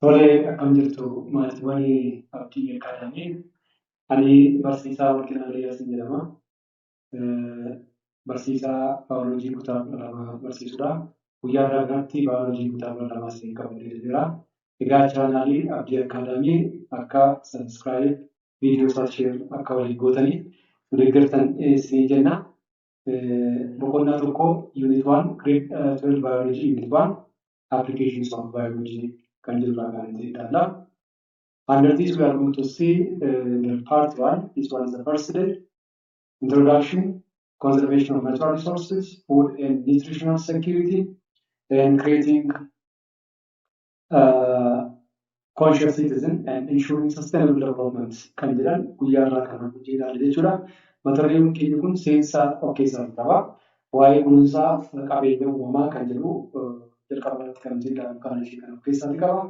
Tole akkam jirtu maatiiwwan abdii akkaadamii ani barsiisaa Warqinaa Liyyaasin jedhama. Barsiisaa baayoloojii kutaa 12 barsiisudha. Guyyaa irraa kanatti baayoloojii kutaa 12 isin qabadhee jira. Egaa chaanaalii abdii akkaadamii akka sabiskiraayib viidiyoo isaa sheer akka waliin gootanii nu deeggartan isin jenna. Boqonnaa tokko yuunit 1 grade 12 baayoloojii yuunit 1 applications of biology kan jirudha kan jedhudha. Under this we are going to see part 1. This one is the first day. Introduction, conservation of natural resources, food and nutritional security, and creating conscious citizen and ensuring sustainable development kan jedhan guyyaa irraa kan hojjetaa jechuudha. Mata dureen keenya kun seensa of keessaa qaba. Waa'ee kunuunsaa qabeenya uumamaa kan jedhu jalqabarratti kan jedhamu kan ishee kan of keessatti qaba.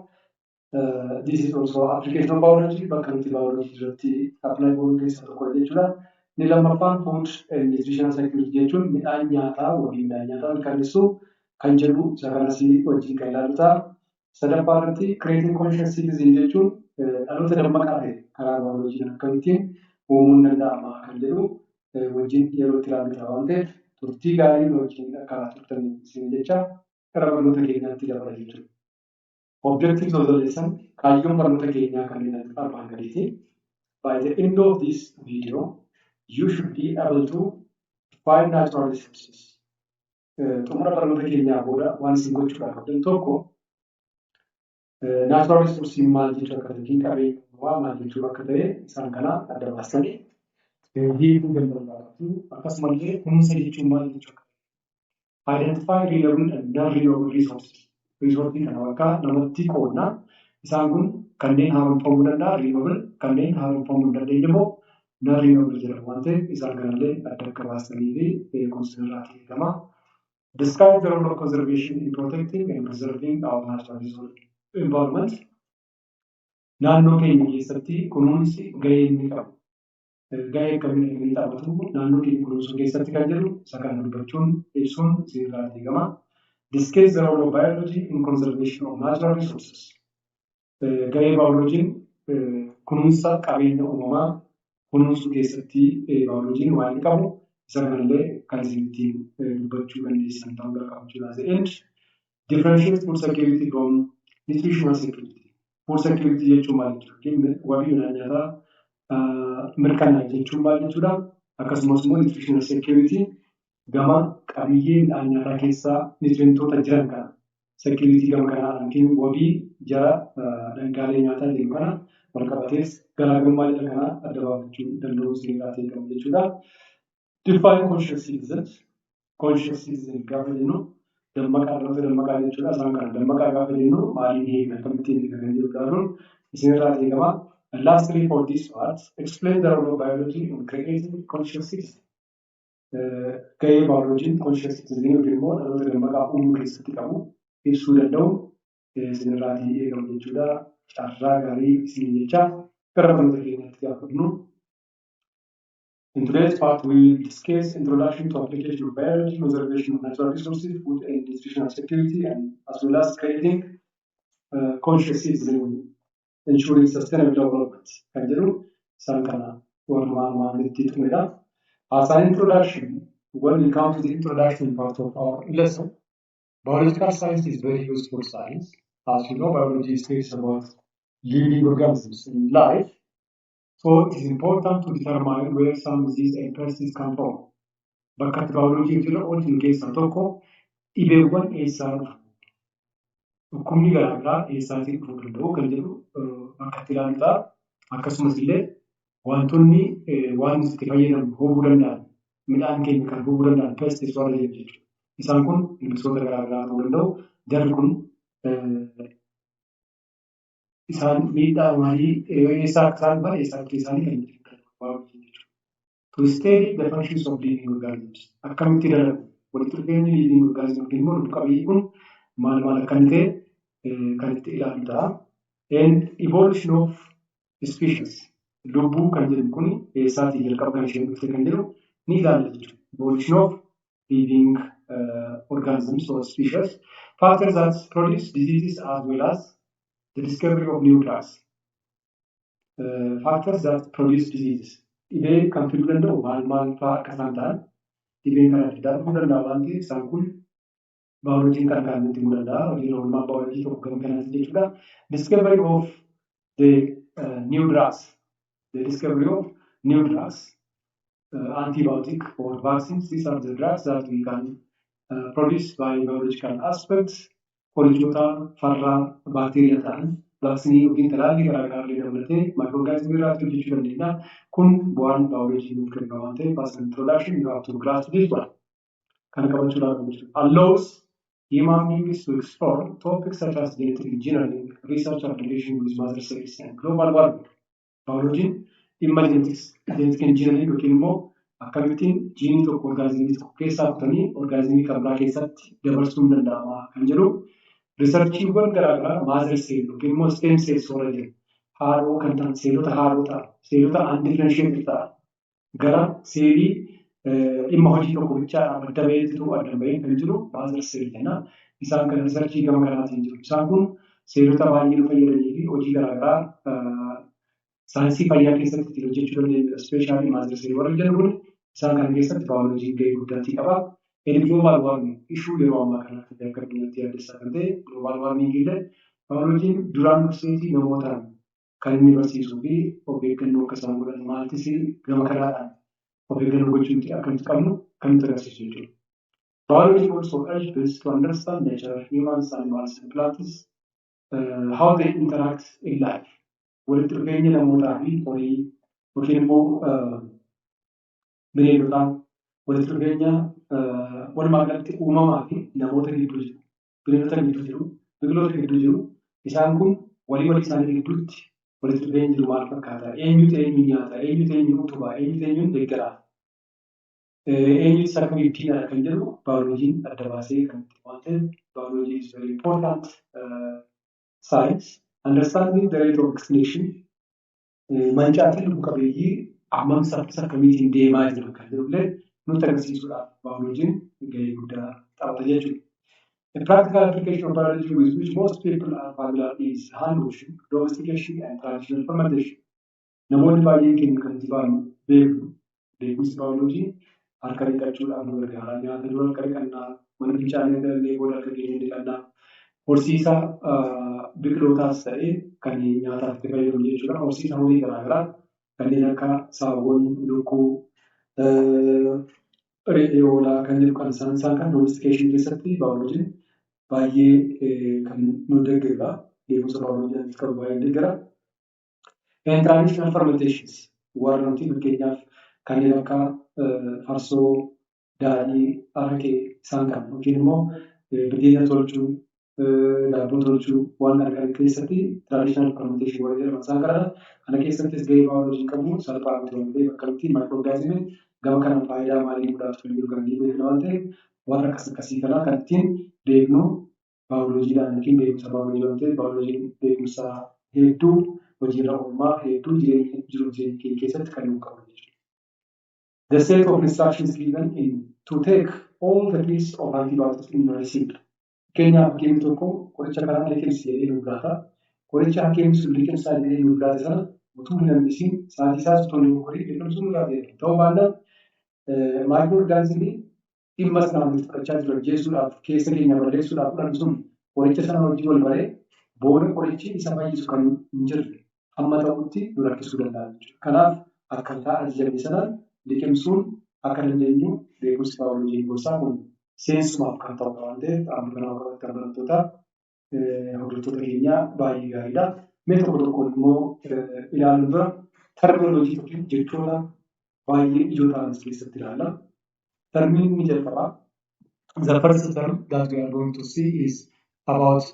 This is also application of biology, bakka nuti biology irratti apply goone keessaa tokko jechuudha. Inni lammaffaan food and nutritional security jechuun midhaan nyaataa wabii midhaan nyaataa mirkaneessuu kan jedhu isa kanas wajjin kan ilaalu ta'a. Sadaffaa irratti creating conscious citizen jechuun dhaloota dammaqaa ta'e karaa bioloojiin akkamittiin uumuun danda'ama kan jedhu wajjin yeroo itti ilaalu ta'a waan ta'eef turtii gaarii wajjin akka turtan isin jecha gara barnoota keenyaatti dabala jechuudha. Objectives of the lesson, kaayyoon barnoota keenyaa kanneen armaan gadiiti. By the end of this video, you should be able to find natural resources. Xumura barnoota keenyaa booda waan isin gochuudhaaf qabdan tokko natural resources maal jechuu akka ta'e qabeenya maal jechuu akka ta'e isaan kana adda baastanii hiikuu danda'u. Akkasumallee kunuunsa jechuun maal jechuu akka ta'e. Identify renewable and non-renewable resources. Resources kana bakka namatti qoodna. Isaan kun kanneen haaromfamuu danda'a, renewable kanneen haaromfamuu hin dandeenye immoo non-renewable jedhamu waan ta'eef isaan kanallee adda akka baastanii fi konsideraatii eegama. Describe the role of conservation in protecting and preserving our natural resource environment. Naannoo keenya keessatti kunuunsi gahee inni qabu. Gahee akkamii inni taphatu naannoo keenya kunuunsuu keessatti kan jedhu isa kana dubbachuun ibsuun sirriitti eegama. Discuss the role of biology in conservation of natural resources. Gahee baayoloojiin kunuunsa qabeenya uumamaa kunuunsuu keessatti baayoloojiin waan qabu isa kanallee kan isinitti dubbachuu dandeessan ta'uu qabachuudha. As the end, differentiate food security from nutritional security. Food security jechuun maal jechuudha? Wabii midhaan nyaataa mirkanaa'e jechuun maal jechuudha? Akkasumas immoo nutritional security gama qabiyyee midhaan nyaataa keessaa nutrientoota jiran kana security gama kanaan kennu wabii jara dhangaalee nyaataa jedhu kana wal qabatees garaagarummaa jedha kana adda baafachuu danda'uu sirriitti qabu jechuudha. Define conscious citizens. Conscious citizen gaafa jennu dammaqaa dhaloota dammaqaa jechuudha. Isaan kana dammaqaa gaafa jennu maaliin hiikna akkamittiin hiikna kan jedhu ilaaluun isinirraa eegama. Lastly for this part, explain the role of biology in creating conscious citizens. Gahee baayoloojiin conscious citizen yookiin immoo dhaloota dammaqaa uumuu keessatti qabu ibsuu danda'u isinirraa eegamu jechuudha. Carraa gaarii isin jecha gara barnoota keenyaatti gaafa dhufnu. In today's part, we will discuss introduction to application of biology, conservation of natural resources, food and nutritional security, and as well as creating conscious citizen, ensuring sustainable development. Kan jedhu isaan kana walumaan itti tumedha. As an introduction, when we come to the introduction part of our lesson, biological science is very useful science. As you know, biology speaks about living organisms in life. So it is important to determine where some disease and pests come from. Bakka biology jira wajjin keessaa tokko dhibeewwan eessaa dhufu. Dhukkubni garaagaraa eessaatii dhufuu danda'u kan jedhu bakka itti ilaalu ta'a. Akkasumas illee wantoonni waan itti fayyadamu hubuu danda'an midhaan keenya kan hubuu danda'an pests warra jedhu jechuudha. Isaan kun ilbiisota garaagaraa ta'uu danda'u. Jarri kun isaan miidhaa maalii eessaa isaan bara eessaa isaanii kan jedhu. To study the functions of living organisms. Akkamitti dalagu walitti dhufeenyi living organism yookiin immoo lubbu qabeeyyii kun maal akka ta'e kan itti ilaalu ta'a. And evolution of species. Lubbuu kan jedhu kun eessaatii jalqaba kan isheen dhufte kan jedhu ni ilaalla jechuudha. Evolution of living organisms or species. Factors that produce diseases as well as the discovery of new drugs, factors that produce diseases. Dhibee kan fiduu danda'u maal fa'aa akka isaan ta'an dhibeen kana fidaa dhufuu danda'a waan ta'eef isaan kun baayoloojiin kan nutti himuu danda'a. Hojiin oolmaa baayoloojii tokko gama kanaati jechuudha. Discovery of the new drugs. The discovery of new drugs, antibiotic or vaccines. These are the drugs that we can produce by biological aspects. Qorichoota farra baakteeriyaa ta'an vaaksiinii yookiin talaallii garaagaraa illee dabalatee maayikirooorgaanizimii irratti hojjechuu dandeenya. Kun bu'aan baayoloojii nuuf kenna waan ta'eef as an introduction you have to grasp this one. Kana qabachuudhaaf jechuudha. Allows human beings to explore topics such as genetic engineering, research and relation with mother cells and global warming. Baayoloojiin dhimma genetic engineering yookiin immoo akkamittiin jiinii tokko orgaanizimii tokko keessaa kutanii orgaanizimii kan biraa keessatti dabarsuun danda'ama kan jedhu riisarchiiwwan garaagaraa maazer seel yookiin immoo steem seels warra jedhu haaroo kan ta'an seelota haaroo ta'an seelota undifferentiated ta'an gara seelii dhimma hojii tokko bichaa adda baheetu adda bahee kan jiru maazer seel jenna. Isaan kan riisarchii gama kanaatiin jiru. Isaan kun seelota baay'ee nu fayyadanii fi hojii garaagaraa saayinsii fayyaa keessatti ittiin hojjechuu dandeenyudha. Ispeeshaalii maazer seel warra jedhu kun isaan kana keessatti baayoloojiin gahee guddaa qaba. Global warming ishuu yeroo ammaa kanatti akka addunyaatti yaaddessaa kan ta'e global warming illee baayoloojiin duraan durseetii namootaan kan inni barsiisuu fi of eeggannoo akka isaan godhan maaltis gama kanaadhaan of eeggannoo gochuutti akkamitti qabnu kan nutti agarsiisu jechuudha. Biology also helps us to understand nature, humans, animals and plants, how they interact in life. Walitti dhufeenya namootaa fi horii yookiin immoo bineeldotaa walitti dhufeenya walumaa galatti uumamaa fi namoota gidduu jiru, bineeldota gidduu jiru, biqiloota gidduu jiru. Isaan kun walii isaanii gidduutti walitti dhufeenyi jiru maal fakkaata? Eenyutu eenyu nyaata? Eenyutu eenyu utubaa? Eenyutu eenyuun deeggaraa? Eenyutu akka ittiinadha kan jedhu baayoloojiin adda baasee kan itti waan ta'eef baayoloojii is very important science. Understanding the rate of extinction mancaatiin lubbu qabeeyyii hammam saffisa akkamiitiin deemaa jiru kan jedhullee nutti agarsiisuudhaaf baayoloojiin gahee guddaa taphata jechuudha. The practical application of biology with which most people are familiar is hand washing, domestication and traditional fermentation. Namoonni baay'een keenya kan itti baanu beekumsi baayoloojii harka dhiqachuudhaaf nu gargaara. Nyaata dura harka dhiqannaa, mana fincaanii illee booda harka keenya dhiqannaa. Horsiisa biqilootaas ta'ee kan nyaataaf itti fayyadamu jechuudha. Horsiisa horii garaagaraa kanneen akka saawwan, lukkuu, re'ee hoolaa kan jedhu kan isaan kan domestication keessatti baayoloojiin baay'ee kan nu deeggarudha. Beekumsa baayoloojii qabu baay'ee deeggara. And traditional fermentations warra nuti fakkeenyaaf kanneen akka farsoo, daadhii, araqee isaan kan yookiin immoo biddeen tolchuu, daabboo tolchuu waan gargaaran keessatti traditional fermentation warra jedhaman isaan kanadha. Kana keessattis gahee baayoloojii qabu salphaa miti waan ta'eef akkamitti maayikirooorgaanizimiin gama kana faayidaa maalii guddaatu kan jiru kan beekna waan ta'eef warra akkasii kanaa kan ittiin beeknu baayoloojiidhaan yookiin beekumsa baayoloojii waan ta'eef baayoloojiin beekumsa hedduu hojiirra oolmaa hedduu jiruuf jireenya keenya keessatti kan nu qabu jechuudha. The set of instructions given to take all the pills of antibiotics in receipt. Fakkeenyaaf hakiimni tokko qoricha kanaa liqimsi jedhee nu laata. Qoricha hakiimni sun liqimsaa jedhee nu laate sana utuu hin hambisiin sa'aatii isaas utuu hin horii liqimsuun nu laate. Ta'uu baannaan maayikirooorgaanizimii dhimma sanaan itti fudhachaa jiran jeesuudhaaf keessa keenya balleessuudhaaf fudhannu sun qoricha sana hojii wal baree booda qorichi isa fayyisu kan hin jirre hamma ta'utti nu rakkisuu danda'a jechuudha. Kanaaf akkaataa ajajamne sanaan liqimsuun akka dandeenyu beekumsi baayoloojii gosaa kun seensumaaf kan ta'udha waan ta'eef amma kanaa bakka barattoota hordoftoota keenyaa baay'ee gaariidha. Mee tokko tokkoon immoo ilaaluun dura terminoloojii yookiin jechoota baay'ee ijoo ta'anis keessatti ilaalla. Termiin ni jalqabaa. The first term that we are going to see is about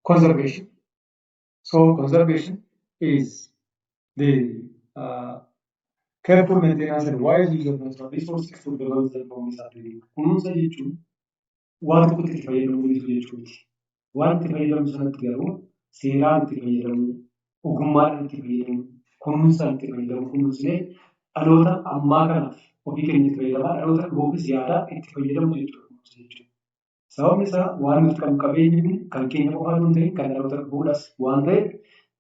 conservation. So conservation is the careful maintenance and wise use of natural resources to develop the promise of living. Kunuunsa jechuun waan tokkotti itti fayyadamuu jechuuti. Waan itti fayyadamu sanatti garuu seeraan itti fayyadamu, ogummaadhaan itti fayyadamu, kunuunsaan itti fayyadamu, kunuunsinee dhaloota ammaa kanaaf ofii keenya itti fayyadamaa dhaloota dhufuufis yaada itti fayyadamu jechuudha. Sababni isaa waan nuti qabu qabeenyi kan keenya qofaa hin ta'in kan dhaloota dhufuudhaas waan ta'eef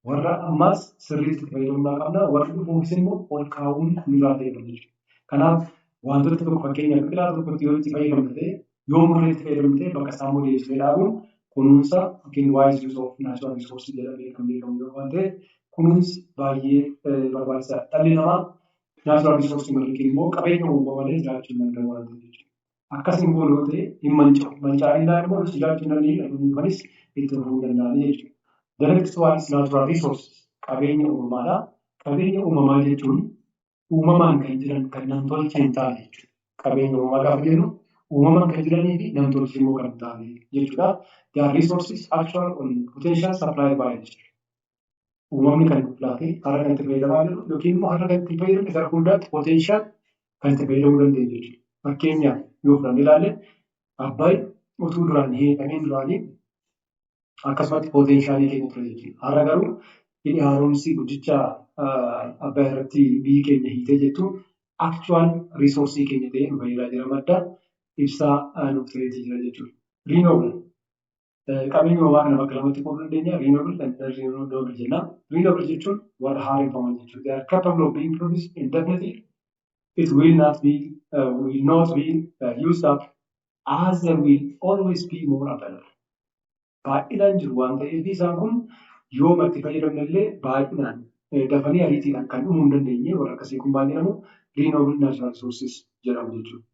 warra ammaas sirriitti fayyadamuu qabna. Warri dhufuufis immoo ol kaa'uun nurraa fayyadamu jechuudha. Kanaaf wantoota tokko fakkeenyaaf biqilaa tokkotti yoo itti fayyadamne ta'e yoo murree itti fayyadamne ta'e bakka isaa deebisnee dhaabuun kunuunsa yookiin wise use of natural resources jedhamee kan beekamu yoo ta'e kunuunsi baay'ee barbaachisaadha. Dhalli namaa natural resources yookiin immoo qabeenya uumamaa malee jiraachuu hin danda'u waan ta'eef jechuudha. Akkasiin booloo ta'e hin manca'u. Manca'inaa immoo jiraachuu hin dandeenye kunis itti fufuu danda'anii jechuudha. The next one is natural resources. Qabeenya uumamaadha. Qabeenya uumamaa jechuun uumamaan kan jiran kan nam-tolchee hin taane jechuudha. Qabeenya uumamaa gaafa jennu uumamaan kan jiranii fi nam-tolchee immoo kan hin taane jechuudha. They are resources actual or potential supplied by nature. Uumamni kan laate har'a kan itti fayyadamaa jiru yookiin immoo har'a kan itti fayyadamu gara fuulduraatti potential kan itti fayyadamuu dandeenya jechuudha. Fakkeenyaaf yoo fudhannee ilaalle Abbaay utuu duraan heekamee duraanii akkasumatti poteenshaalii keenya ture jechuudha. Har'a garuu hidhi haaromsi guddicha Abbaay irratti biyyi keenya hiitee jettu actual reesoorsii keenya ta'ee nu fayyadaa jira madda ibsaa nuuf ta'eetii jira jechuudha. Renewable qabeenya uumamaa kana bakka lamatti qooduu dandeenya. Renewable and renewable jenna. Renewable jechuun warra haaromfaman jechuudha. They are capable of being produced indefinitely. It will not be used up as there will always be more available. Baay'inaan jiru waan ta'eef isaan kun yoo itti fayyadamne illee baay'inaan dafanii ariitiidhaan kan dhumuu hin dandeenye warra akkasii kun baay'ee jedhamu renewable natural resources jedhamu jechuudha.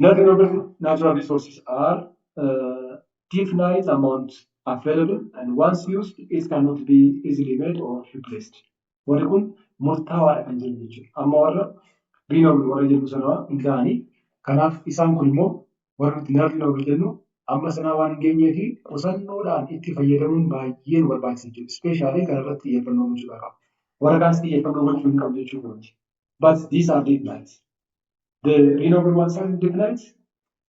Non-renewable natural resources are definite amount available and once used it cannot be easily made or replaced. Warri kun murtaawaadha kan jennu jechuudha. Amma warra renewable warra jennu sana hin ga'anii kanaaf isaan kun immoo warra non-renewable jennu amma sanaa waan hin geenyee fi qusannoodhaan itti fayyadamuun baay'ee nu barbaachisa jechuudha. Ispeeshaalii kanarratti xiyyeeffannoo gochuudha qaba. Warra kaanis xiyyeeffannoo gochuu hin qabu jechuudha. But these are definite. The renewable ones are definite,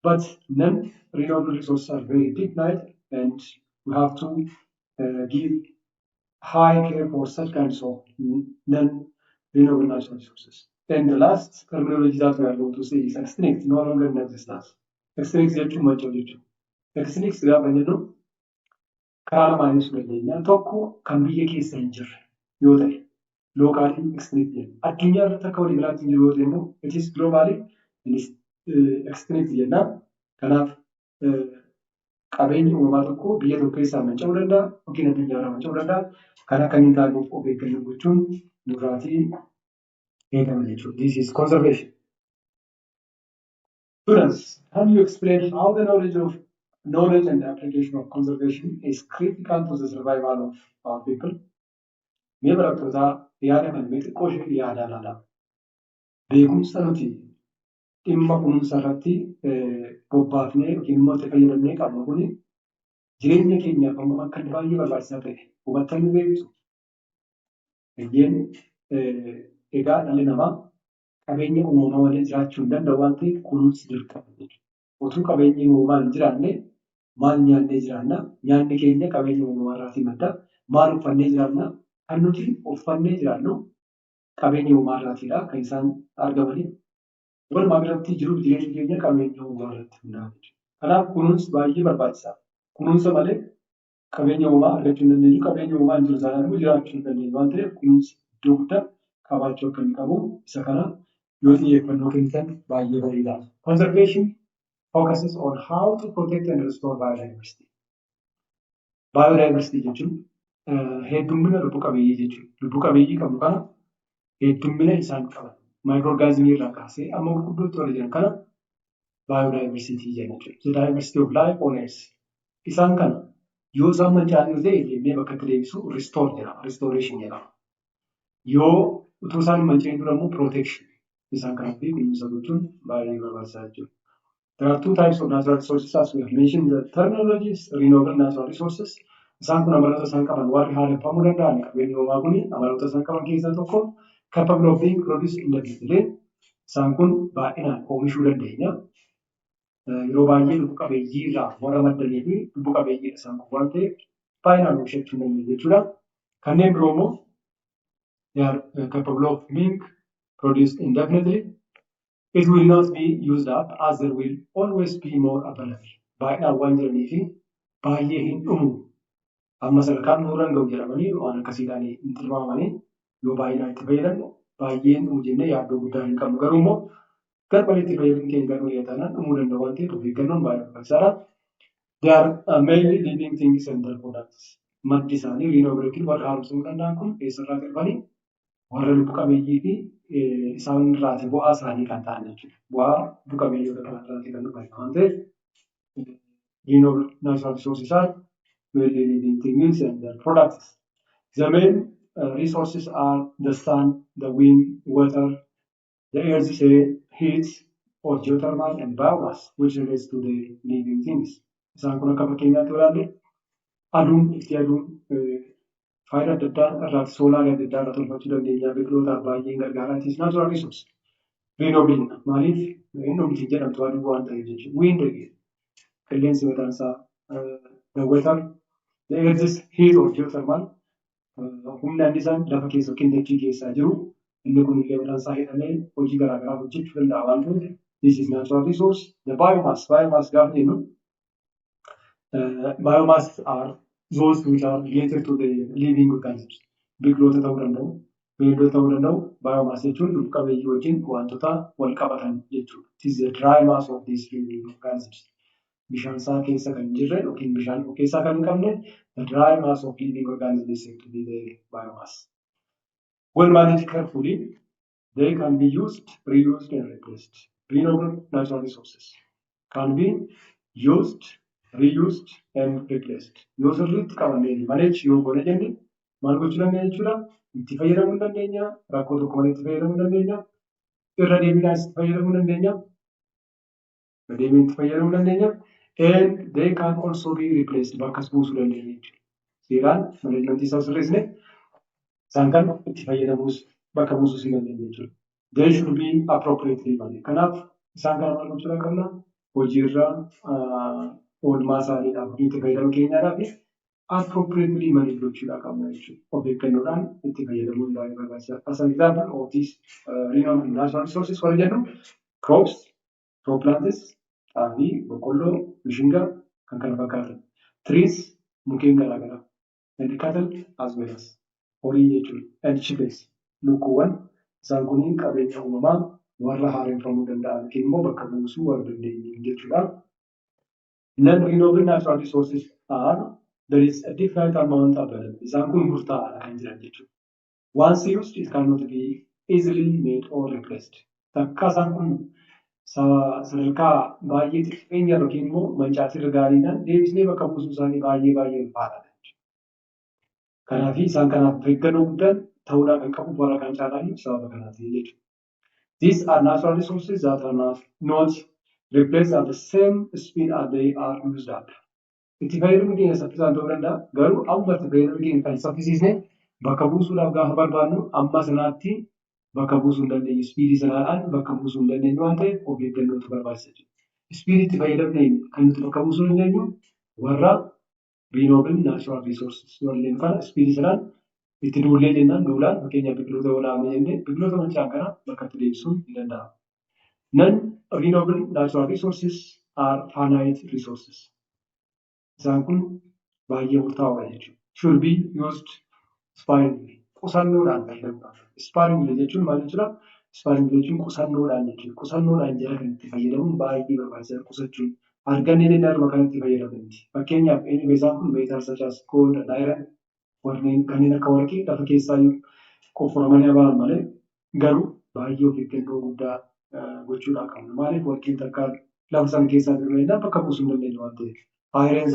but non-renewable resources are very definite, and we have to give high care for such kinds of non-renewable natural resources. And the last terminology that we are going to say is extinct, no longer in existence. Extinct jechuun manca'u jechuudha. Extinct gaafa jennu karaa lamaanii ibsuu dandeenya. Tokko kan biyya keessa hin jirre yoo ta'e lookaalii extinct jenna. Addunyaa irratti akka walii galaatti hin jiru yoo ta'e immoo it is globally extinct jenna. Kanaaf qabeenyi uumamaa tokko biyya tokko keessaa manca'uu danda'a yookiin addunyaa irraa manca'uu danda'a. Kan akka hin taaneef of eeggannoo gochuun nurraatii eegama jechuudha. This is conservation. Students, can you explain how the knowledge and application of conservation is critical to the survival of our people? Mee barattoota yaada kana mee xiqqoo ishee yaada laala. Beekumsa nuti dhimma kunuunsa irratti bobbaafnee yookiin immoo itti fayyadamnee qabnu kuni jireenya keenyaaf amma akka baay'ee barbaachisaa ta'e hubattanii beektu. Egaa dhalli namaa qabeenya uumamaa malee jiraachuu hin danda'u waan ta'eef kunuunsi dirqama jechuudha. Utuu qabeenyi uumamaa hin jiraanne maal nyaannee jiraanna? Nyaanni keenya qabeenya uumamaa irraatii madda. Maal uffannee jiraanna? Kan nuti uffannee jiraannu qabeenya uumamaa irraatiidha kan isaan argamanii. Walumaa galatti jiruuf jireenya keenya qabeenya uumamaa irratti hundaa'a jechuudha. Kanaaf kunuunsi baay'ee barbaachisaadha. Kunuunsa malee qabeenya uumamaa argachuu hin dandeenyu. Qabeenya uumamaa hin jiru taanaan immoo jiraachuu hin dandeenyu waan ta'eef kunuunsi iddoo guddaa qabaachuu akka inni qabu isa kana yoo xiyyeeffannoo kennitan baay'ee bareedaadha. Conservation focuses on how to protect and restore biodiversity. Biodiversity jechuun heddummina lubbu qabeeyyii jechuudha. Lubbu qabeeyyii qabu kana heddummina isaan qaban maayikirooorgaazimii irraa kaasee amma gurguddootti warra jiran kana biodiversity jenna jechuudha. The diversity of life on earth. Isaan kana yoo isaan manca'anii ta'e deemnee bakka itti deebisu restore jedhama. Restoration jedhama. Yoo utuu isaan manca'anii dura immoo protection isaan kanaaf kunuunsa gochuun baay'ee barbaachisaa jechuudha. There are two types of natural resources as we have mentioned. The terminologies renewable natural resources. Isaan kun amaloota isaan qaban warri haareffamuu danda'an qabeenyi uumamaa kun amaloota isaan qaban keessaa tokko capable of being produced indefinitely. Isaan kun baay'inaan oomishuu dandeenya. Yeroo baay'ee lubbu qabeeyyii irraa warra maddanii fi lubbu qabeeyyii isaan kun waan ta'eef baay'inaan oomishachuu dandeenya jechuudha. Kanneen biroo immoo they are capable of being produced indefinitely. It will not be used up as there will always be more available. baay'inaan waan jiranii fi baay'ee hin dhumu. Amma sadarkaan nuuraan ga'u jedhamanii waan akkasiidhaan hin tilmaamanii yoo baay'inaan itti fayyadamne baay'ee hin dhumu jennee yaaddoo guddaa hin qabnu. Garuu immoo garmalee itti fayyadamuun keenya garuu taanaan dhumuu danda'u waan ta'eef of eeggannoon baay'ee barbaachisaadha. They are mainly living things and their products. Maddi isaanii riinoobireetiin warra haaromsuu danda'an kun eessarraa dhufanii warra lubbu qabeeyyii fi isaan irraati bu'aa isaanii kan ta'an jechuudha. Bu'aa lubbu qabeeyyoota kanarraati kan dhufan waan ta'eef renewable natural resources are mainly living things and their products. The main resources are the sun, the wind, water, the earth's heat, or geothermal and biomass, which relates to the living things. Isaan kun akka fakkeenyaatti ilaalle aduun itti aduun faayidaa adda addaa irraa soolaarii adda addaa irraa tolfachuu dandeenya. Biqilootaaf baay'ee gargaaraatiis natural resource. Renewable maaliif inni jedhamtu aduu waan ta'eef jechuudha. Wind qilleensi mataan isaa the weather, the earth's heat or geothermal humna annisaan lafa keessa yookiin dachee keessaa jiru inni kun illee mataan isaa hidhamee hojii garaagaraa hojjechuu danda'a waan ta'eef this is natural resource. The biomass gaafa jennu biomass are those which are related to the living organisms. Biqiloota ta'uu danda'u, beeylada ta'uu danda'u. Biomass jechuun lubbu qabeeyyii wajjin wantoota wal qabatan jechuudha. It is the dry mass of these living organisms. Bishaan isaa keessa kan hin jirre yookiin bishaan keessaa kan hin qabne the dry mass of living organisms is said to be the biomass. When managed carefully, they can be used, reused and replaced. Renewable natural resources can be used, reused and replaced. Yoo sirriitti qabamee manage yoo godhe jenne maal gochuu dandeenya jechuudha. Itti fayyadamuu dandeenya. Rakkoo tokko malee itti fayyadamuu dandeenya. Irra deebiidhaan itti fayyadamuu dandeenya. And they can also be replaced. Bakkas buusuu dandeenya jechuudha. Seeraan manaajmentii isaa sirreessine isaan kan itti fayyadamuus bakka buusuus hin dandeenya jechuudha. They should be appropriately managed. Kanaaf isaan kana maal gochuudha qabna? Hojiirra oolmaa isaaniidhaaf itti fayyadamu keenyaadhaaf appropriately manage gochuudha qabna jechuudha. Of eeggannoodhaan itti fayyadamuun baay'ee barbaachisaadha. As an example of these renewable natural resources warra jennu crops, crop plants, xaafii, boqqolloo, mishingaa kan kana fakkaatan. Trees, mukkeen garaagaraa. And cattle as well as horii jechuudha. And chickens, lukkuuwwan isaan kun qabeenya uumamaa warra haaromfamuu danda'an yookiin immoo bakka buusuu warra dandeenye jechuudha. Non-renewable natural resources are there is a different amount available. Isaan kun murtaa'aadha kan jiran jechuudha. Once used, it cannot be easily made or replaced. Takka isaan kun sadarkaa baay'ee xiqqeenya yookiin immoo mancaatii gaariidhaan deebisnee bakka buusuu isaanii baay'ee ulfaataadha. Kanaaf isaan kanaaf eeggannoo guddaan ta'uudhaan kan qabu warra kan caalaniif sababa kanaati jechuudha. These are natural resources that are not replaced at the same speed as they are used up. Itti fayyadamuu keenya saffisaan ta'uu danda'a. Garuu amma itti fayyadamuu keenya kan saffisiisne bakka buusuudhaaf gaafa barbaadnu amma sanaatti bakka buusuu hin dandeenyu. Ispiidii sanaadhaan bakka buusuu hin dandeenyu waan ta'eef of eeggannootu barbaachisa jechuudha. Ispiidii itti fayyadamnee kan nuti bakka buusuu dandeenyu warra renewable natural resources warreen kana ispiidii sanaan itti duullee jennaan duulaan fakkeenyaaf biqiloota olaanaa jennee biqiloota mancaan kana bakka itti deebisuun ni danda'ama. Non-renewable natural resources are finite resources. Isaan kun baay'ee murtaa'aadha jechuudha. Should be used sparingly. Qusannoodhaan fayyadamuudhaaf. Sparingly jechuun maal jechuudha? Sparingly jechuun qusannoodhaan jechuudha. Qusannoodhaan jala kan itti fayyadamuun baay'ee barbaachisaadha qusachuun. Argannee danda'anuma kan itti fayyadamaniiti. Fakkeenyaaf eenyu isaan kun meetaal sachaas gold, iron warreen kanneen akka warqii lafa keessaa qofforamanii ba'an malee garuu baay'ee of eeggannoo guddaa gochuudhaan qabna. Maaliif warqiin takka lafa sana keessaa jireenyaa bakka buusuu hin dandeenye waan ta'eef. Iron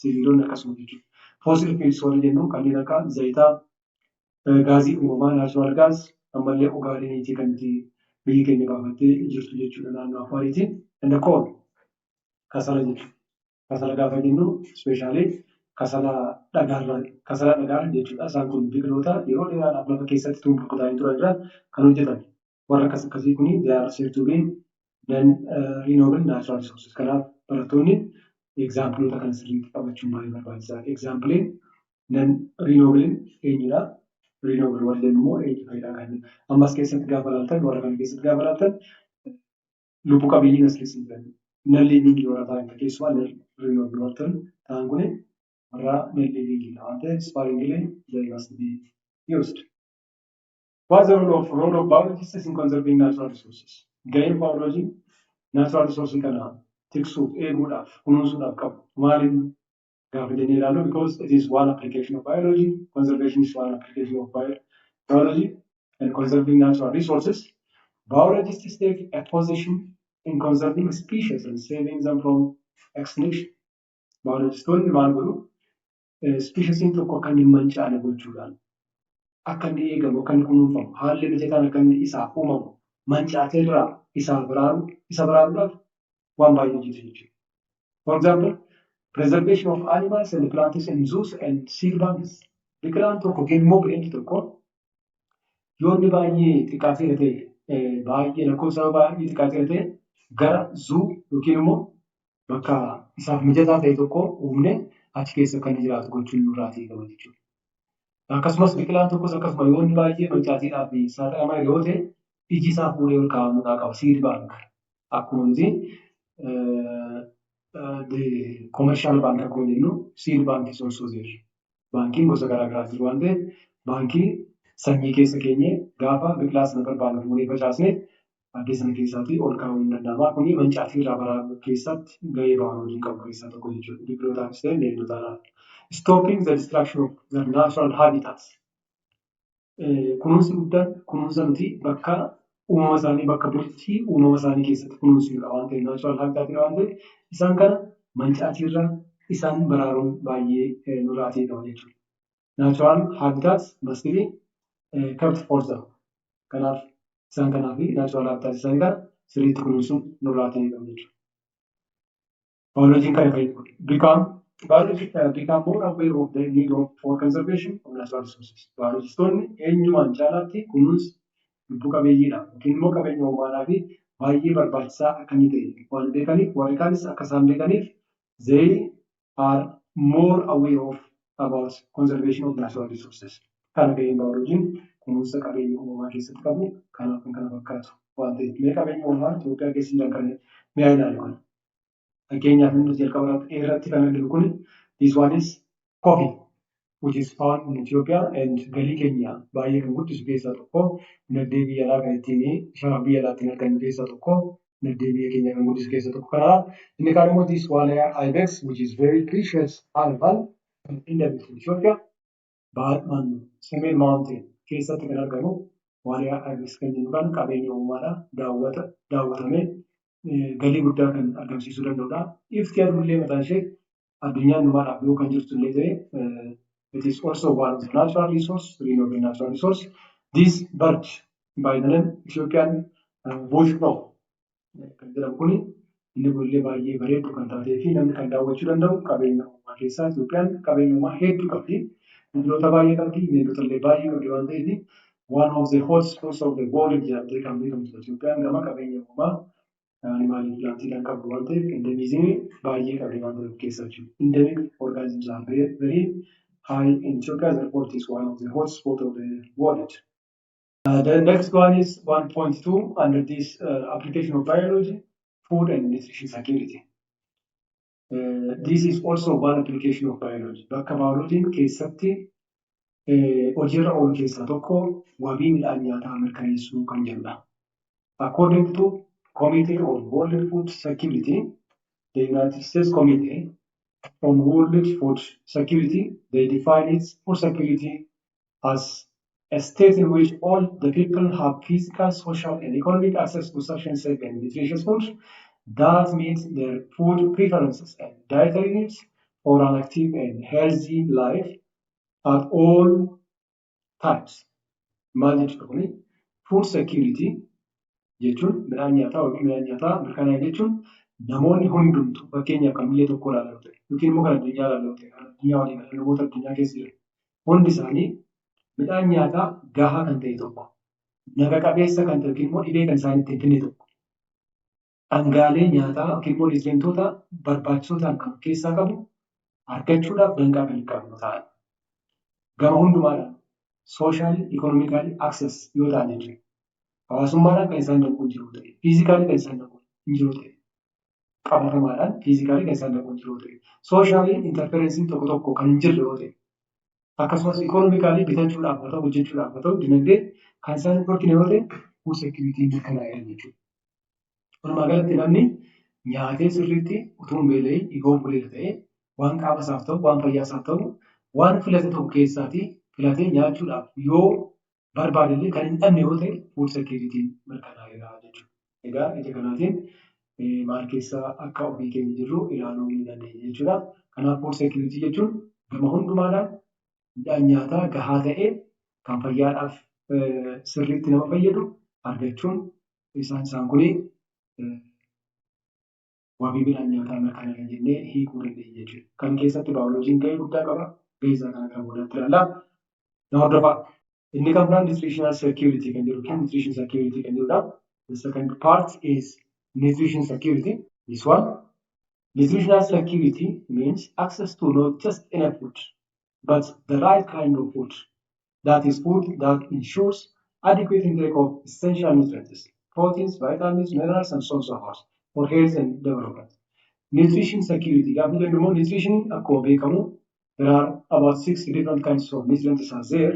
sibiilonni akkasuma jechuudha. Fossil fuels warri jennu kanneen akka zayitaa, gaazii uumamaa, naachuraal gaaz ammallee ogaadiniitii kan biyyi keenya baafattee jirtu jechuudha naannoo Afaariitiin. Inda kool kasala jechuudha. Kasala gaafa jennu ispeeshaalee kasala dhagaa jechuudha. Isaan kun biqiloota yeroo dheeraadhaaf lafa keessatti tumbuqutanii turan irraa kan hojjetan. Warra akkasii kuni they are said to be non-renewable natural resources. Kanaaf barattoonni exampleota kan sirriitti qabachuun baay'ee barbaachisaadha. Exampleen non-renewable eenyudha? Renewable warra jennu immoo eenyu faayidaa kan ammas keessatti gaafa laaltan warra kana keessatti gaafa laaltan lubbu qabeeyyiin as keessa hin jiran. Nallee biyyi warra ta'an keessumaa renewable water tangune ra melili ante sparingly they must be used. What's the role of biologists in conserving natural resources? Gain biology natural resources kana tiksu eeguudhaaf kunuunsuudhaaf qabu maaliin gaafatanii ilaalu because it is one application of biology. Conservation is one application of biology and conserving natural resources. Biologists take a position in conserving species and saving them from extinction. Biologistoonni maal godhu species tokko akka hin mancaane gochuudhaan akka inni eegamu akka inni kunuunfamu haalli mijataan akka inni isaaf uumamu mancaateerraa isa baraaruudhaaf waan baay'ee hojjetu jechuudha. For example, preservation of animals and plants in zoos and seed banks. Biqilaan tokko immoo bineeldi tokko yoo inni baay'ee xiqqaatee ta'e baay'ee lakkoofsa baay'ee xiqqaatee ta'e gara zoo yookiin immoo bakka isaaf mijataa ta'e tokko uumne achi keessa kan jiraatu gochuun nurraatii qaba jechuudha. Akkasumas biqilaan tokkos akkasuma yoo inni baay'ee mancaatiidhaaf saaxilamaa yoo ta'e iji isaa fuudhee ol kaa'amuudhaa qaba. Seed bank akkuma nuti the commercial bank akkuma jennu seed bank is also there. Baankiin gosa garaagaraa jiru waan ta'eef baankii sanyii keessa keenyee gaafa biqilaa sana barbaadu fuudhee facaasnee addee sana keessatti ol kaa'uu ni danda'ama. Kuni mancaatii irraa baraaruu keessatti gahee baay'ee qabu keessaa tokko jechuudha. Biqilootaafis ta'e beeyladotaadhaaf. Stopping the destruction of the natural habitats. Kunuunsi guddaan kunuunsa nuti bakka uumama isaanii bakka bultii uumama isaanii keessatti kunuunsuudha waan ta'eef natural habitat waan ta'eef isaan kana mancaatii irraa isaan baraaruun baay'ee nurraatii qaba jechuudha. Natural habitats must be kept for them. Kanaaf isaan kanaa fi natural habitats isaanii kana sirriitti kunuunsuun nurraatii qaba jechuudha. Biologiin kan become more aware of the need for conservation of natural resources. Biologistoonni eenyumaan caalaatti kunuunsi lubbuu qabeeyyiidhaaf yookiin immoo qabeenya uumamaadhaa fi baay'ee barbaachisaa akka inni ta'e waan beekaniif warri kaanis akka isaan beekaniif they are more aware of about conservation of natural resources. Kana gaheen biologiin kunuunsa qabeenya uumamaa keessatti qabu kanaaf kan kana fakkaatu waan ta'eef mee qabeenya uumamaa Itoophiyaa keessa jiran kan mi'a ilaalu kana. Fakkeenyaaf inni jalqaba irratti kan arginu kun this one is coffee which is found in Ethiopia and galii keenya baay'ee kan guddisu keessaa tokko dinagdee biyya alaa kan ittiin sharafa biyya alaatiin argannu keessaa tokko dinagdee biyya keenya kan guddisu keessaa tokko kanaa inni kaan immoo this one ibex which is very precious animal in the Ethiopia Baatman Semen Mountain keessatti kan argamu waan ibex kan jennu kan qabeenya uumamaadha daawwatamee galii guddaa kan argamsiisuu danda'udha. Ifti adullee mataan ishee addunyaan dhumaadhaaf yoo kan jirtu illee ta'e it is also one of the natural resource, renewable natural resource. This bird by the name Ethiopian bush frog kan jedhamu kuni inni kunillee baay'ee bareedu kan taatee fi namni kan daawwachuu danda'u qabeenya uumamaa keessaa Itoophiyaan qabeenya uumamaa hedduu qabdi. Biqiloota baay'ee qabdi, bineeldota illee baay'ee qabdi waan ta'eef one of the hotspots of the world jedhamtee kan beekamtu Itoophiyaan gama qabeenya uumamaa animal plantii kan qabdu waan ta'eef endemizimii baay'ee qabdi waan ta'eef keessaa jiru. Endemic organisms are very high in Ethiopia, therefore it is one of the hotspots of the world. The next one is 1.2 under this application of biology, food and nutrition security. This is also one application of biology. Bakka biologiin keessatti hojiirra oolu keessaa tokko wabii midhaan nyaataa mirkaneessuu kan jedhudha. According to Committee on World Food Security, the United States Committee on World Food Security, they define its food security as a state in which all the people have physical, social, and economic access to sufficient, safe, and nutritious food that meet their food preferences and dietary needs for an active and healthy life at all times. Food security jechuun midhaan nyaataa yookiin midhaan nyaataa mirkanaa'e jechuun namoonni hundumtu fakkeenyaaf kan biyya tokko ilaaluu ta'e yookiin immoo kan addunyaa ilaaluu ta'e kan addunyaa waliin kan namoota addunyaa keessa jiran hundi isaanii midhaan nyaataa gahaa kan ta'e tokko naga qabeessa kan ta'e yookiin immoo dhibee kan isaan ittiin finne tokko dhangaalee nyaataa yookiin immoo niutriyentoota barbaachisootaan kan keessaa qabu argachuudhaaf danqaa kan qabu ta'an gama hundumaadhaan sooshaal ikonomikaali akses yoo ta'an jechuudha. Hawaasummaadhaan kan isaan danquu jiru ta'e, fiizikaalii kan isaan danquu hin jiru ta'e, qabatamaadhaan fiizikaalii kan isaan dhaquu jiru ta'e. Sooshaaliin interferensiin tokko tokko kan hin jirre yoo ta'e. Akkasumas ikoonomikaalii bitachuudhaaf haa ta'u hojjechuudhaaf haa ta'u dinagdee kan isaan hin dhorkine yoo ta'e fuud seekiriitiin mirkanaa'eera jechuudha. Walumaa galatti namni nyaatee sirriitti utuu hin beela'in dhiboo buleera ta'e waan qaama isaaf ta'u waan fayyaa isaaf ta'u waan filate tokko keessaatii filatee nyaachuudhaaf yoo barbaadillee kan hin dhabne yoo ta'e fuud seekiriitiin mirkanaa'eera jechuudha. Egaa ija kanaatiin maal keessaa akka ofii keenya jirru ilaaluu ni dandeenya jechuudha. Kanaaf fuud seekiriitii jechuun gama hundumaadhaan midhaan nyaataa gahaa ta'e kan fayyaadhaaf sirriitti nama fayyadu argachuun isaan kuni wabii midhaan nyaataa mirkanaa'e jennee hiikuu dandeenya jechuudha. Kan keessatti baayoloojiin gahee guddaa qaba. Gahee isaa kana kan boodatti ilaallaa. Na hordofaa. Inni kan biraan nutritional security kan jedhu kan nutrition security kan jedhudha. The second part is nutrition security. This one. Nutritional security means access to not just enough food, but the right kind of food. That is food that ensures adequate intake of essential nutrients, proteins, vitamins, minerals, and so on so forth for health and development. Nutrition security. Gaafa jennu immoo nutrition akkuma beekamu there are about 6 different kinds of nutrients are there.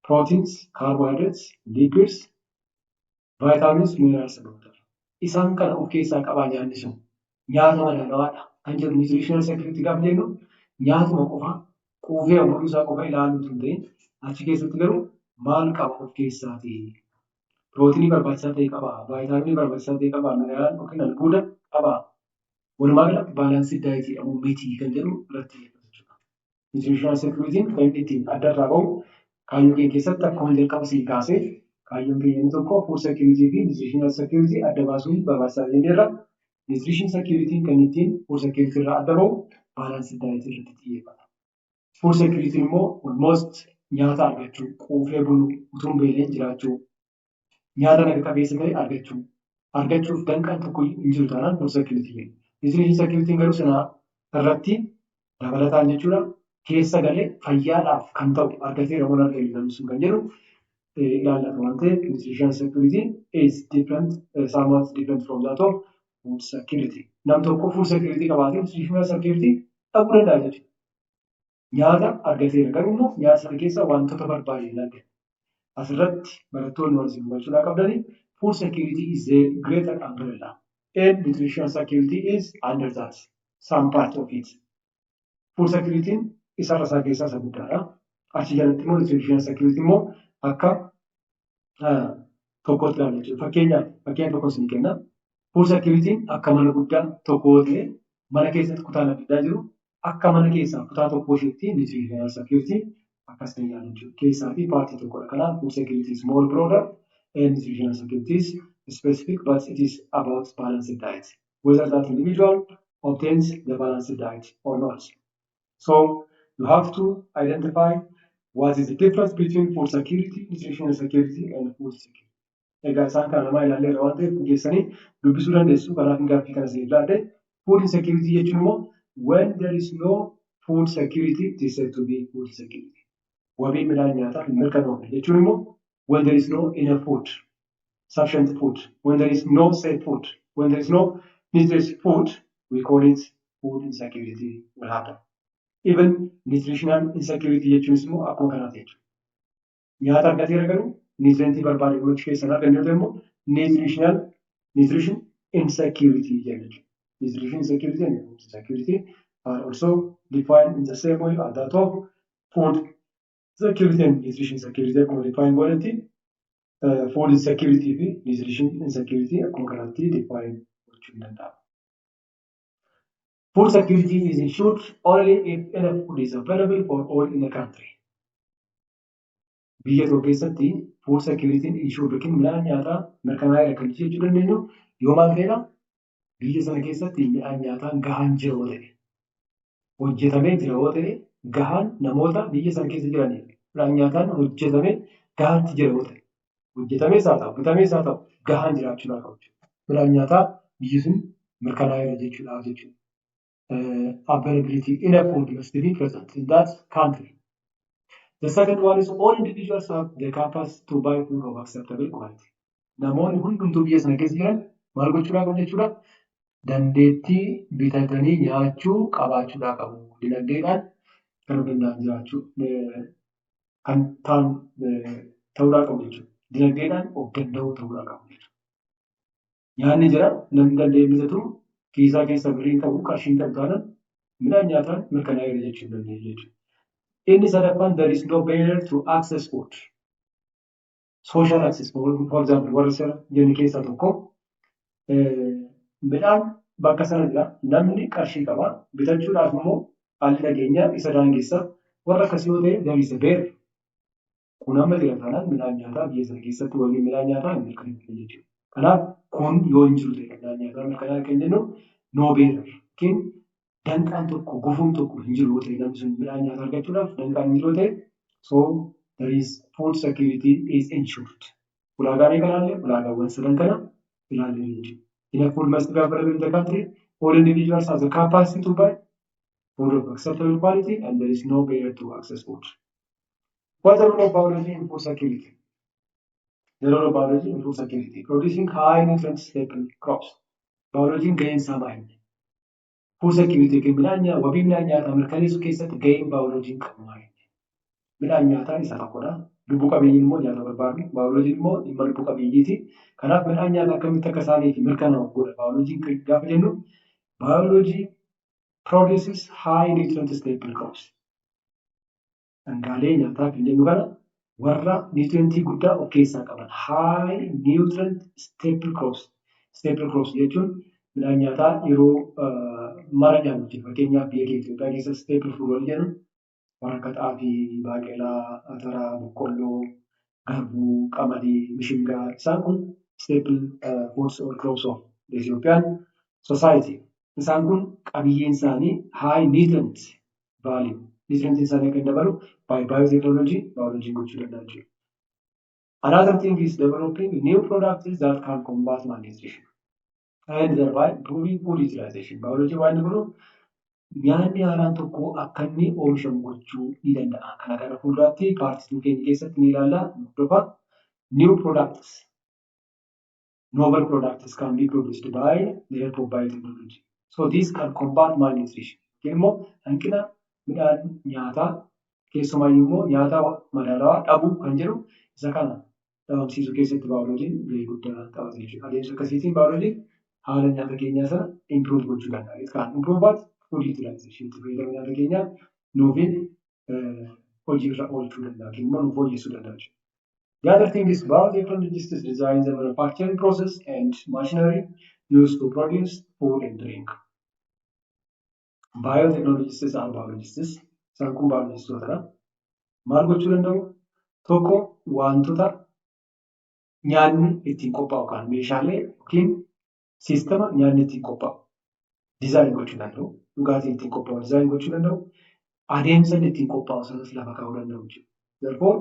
Proteins, carbohydrates, lipids, vitamins, minerals, and water. Isaan kana of keessaa qabaa nyaanni sun nyaata madaalawaadha kan jedhu nutritional security gaafa jennu nyaatuma qofa quufee ammoo isaa qofa ilaaluu hin ta'in achi keessatti garuu maal qaba of keessaati? Pirootinii barbaachisaa ta'e qaba, vaayitaaminii barbaachisaa ta'e qaba, mineraalii yookiin albuuda qaba. Walumaa galatti baalaansii daayitii ammoo mitii kan jedhu irratti jechuudha. Nutritional security'n kan inni ittiin adda irraa bahu kaayyoo keenya keessatti akkuma jalqaba sii kaasee kaayyoon keenya inni tokko food security fi nutritional security adda baasuun barbaachisaa jenneerra. Nutrition security kan ittiin food security irraa adda bahu baalaansii daayitii irratti xiyyeeffata. Food security immoo almost nyaata argachuu, quufee buluu, utuu hin beela'in jiraachuu, nyaata naga qabeessa ta'e argachuu. Argachuuf danqaan tokko hin jiru taanaan food security jenna. Nutrition security garuu sana irratti dabalataan jechuudha. Keessa galee fayyaadhaaf kan ta'u argateera moo argate namni sun kan jedhu ilaallata waan ta'eef nutrition security is different, somewhat different from that of food security. Nam tokko food security qabaatee nutritional security dhabuu danda'a jechuudha. Nyaata argateera garuu immoo nyaata sana keessa wantoota barbaade hin argate. Asirratti barattoonni waan isin hubachuudhaa qabdanii food security is a greater umbrella and nutritional security is under that, some part of it. Food security isa rasaa keessaa isa guddaadha. Achi jalatti immoo nutritional security immoo akka tokkotti ilaalla jechuudha. Fakkeenya tokko isin kenna. Food security akka mana guddaa tokko ta'e mana keessatti kutaan adda addaa jiru akka mana keessaa kutaa tokko isheetti nutritional security akkas ta'e ilaalla jechuudha. Keessaa fi paartii tokkodha. Kanaaf food security is more broader and nutritional security is specific, but it is about balanced diet. Whether that individual obtains the balanced diet or not. So you have to identify what is the difference between food security, nutritional security, and food security. Egaa isaan kana lamaa ilaalleerra waan ta'eef geessanii dubbisuu dandeessu. Kanaaf gaaffii kana isin ilaalle food insecurity jechuun immoo when there is no food security it is said to be food security. Wabii midhaan nyaataa hin mirkanoofne jechuun immoo when there is no enough food, sufficient food, when there is no safe food, when there is no nutritious food, we call it food insecurity will happen. Even nutritional insecurity jechuunis immoo akkuma kanaati jechuudha. Nyaata argateera garuu nutrientii barbaade gochuu keessan arganne yoo ta'e immoo nutrition insecurity jenna jechuudha. Nutrition insecurity and food insecurity are also defined in the same way as that of food security and nutrition security akkuma define godhatti food insecurity fi nutrition insecurity akkuma kanatti define gochuu hin danda'amu. Food security is ensured only if enough food is available for all in the country. Biyya tokko keessatti food security ensured yookiin midhaan nyaataa mirkanaa'eera kan jechuu dandeenyu yoo maal ta'edha? Biyya sana keessatti midhaan nyaataa gahaan jira yoo ta'e, hojjetamee jira yoo ta'e, gahaan namoota biyya sana keessa jiraniif midhaan nyaataan hojjetamee gahaatti jira yoo ta'e, hojjetamees haa ta'u, bitamees haa ta'u, gahaan jiraachuudhaa qabu. Midhaan nyaataa biyyi sun mirkanaa'eera jechuudha. Availability enough food must be present in that country. The second one is all individuals have the capacity to buy food of acceptable quality. Namoonni hundumtuu biyya sana keessa jiran maal gochuudhaa qabu jechuudha? dandeettii bitatanii nyaachuu qabaachuudhaa qabu. Dinagdeedhaan kan of danda'an jiraachuu kan ta'uudhaa qabu jechuudha. Dinagdeedhaan of danda'uu ta'uudhaa qabu jechuudha. Nyaanni jira namni danda'ee bitatu kiisaa keessa birrii qabu qarshiin qabu taanaan midhaan nyaataan mirkanaa'eera jechuu dandeenya jechuudha. Inni sadaffaan there is no barrier to access food. Social access for example warra seera jenni keessaa tokko midhaan bakka sana jira namni qarshii qaba bitachuudhaaf immoo haalli nageenyaa isa daangeessa warra akkasii yoo ta'e there is a barrier. Kun amma jira taanaan midhaan nyaataa biyya sana keessatti waliin midhaan nyaataa hin mirkaneeffne jechuudha. Kanaaf kun yoo hin jiru ta'e midhaan nyaataa mirkanaa'e kan jennu no barrier yookiin danqaan tokko gufuun tokko hin jiru yoo ta'e namni sun midhaan nyaataa argachuudhaaf danqaan hin jiru yoo ta'e so there is food security is ensured. Ulaagaalee kanaallee ulaagaawwan sadan kana ilaallee jechuudha. Enough food must be available in the country. All individuals have the capacity to buy food of acceptable quality and there is no barrier to access food. What is the role of biology in food security? The role of biology in food security. Producing high nutrient staple crops. Biology gaheen isaa baay'ee. Food security kan wabii midhaan nyaataa mirkaneessuu keessatti gaheen biology qabu baay'ee. Midhaan nyaataa isa tokkodha. Lubbuu qabeeyyiin immoo nyaata barbaadu. Biolojiin immoo dhimma lubbuu qabeeyyiiti. Kanaaf midhaan nyaataa akkamitti akka isaaniif mirkanaa'u godha. Biolojiin gaafa jennu biology produces high nutrient staple crops. Dhangaalee nyaataa kan jennu kana warra nutrientii guddaa of keessaa qaban high nutrient staple crops. Staple crops jechuun midhaan nyaataa yeroo mara nyaannu fakkeenyaaf biyya keenya Itoophiyaa keessatti staple food wal jedhamu warra akka xaafii, baaqelaa, ataraa, boqqolloo, garbuu, qamadii, mishingaa isaan kun staple foods or crops of the Ethiopian society. Isaan kun qabiyyeen isaanii high nutrient value. Nutrient isaanii kan dabalu by biotechnology, biology gochuu danda'a jechuudha. Another thing is developing new products that can combat malnutrition and thereby improving food utilization. Biology waan godhu nyaanni haaraan tokko akka inni oomishamu gochuu ni danda'a. Kana gara fuulduraatti paartituu keenya keessatti ni ilaalla. Hordofaa new products, novel products can be produced by the help of biotechnology. So this can combat malnutrition. Immoo hanqina midhaan nyaataa keessumayyuu immoo nyaata madaalawaa dhabuu kan jedhu isa kana dhabamsiisuu keessatti baayolojiin gahee guddaa taphata jechuudha. Adeemsa akkasiitiin baayolojiin haala nyaata keenyaa sana improve gochuu danda'a. It can improve food utilization. Fayyadama nyaata keenyaa nuufin hojiirra oolchuu danda'a. Immoo nuuf hojjechuu danda'a. The other thing is biotechnologists design the manufacturing process and machinery used to produce food and drink. Biotechnologists are biologists. Isaan kun biologistootadha. Maal gochuu danda'u? Tokko wantoota nyaanni ittiin qophaa'u kan meeshaalee yookiin siistama nyaanni ittiin qophaa'u dizaayin gochuu danda'u. Dhugaatiin ittiin qophaa'u dizaayin gochuu danda'u. Adeemsa ittiin qophaa'u sanas lafa kaa'uu danda'u jechuudha. Therefore,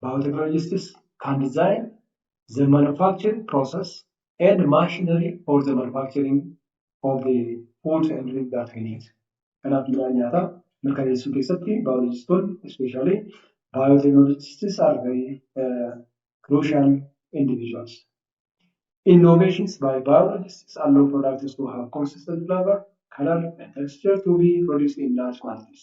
biotechnologists can design the manufacturing process and machinery for the manufacturing of the food and drink that we need. Kanaaf midhaan nyaataa mirkaneessuu keessatti biologistoonni especially biotechnologists are very crucial individuals. Innovations by biologists allow products to have consistent flavor, color, and texture to be produced in large quantities.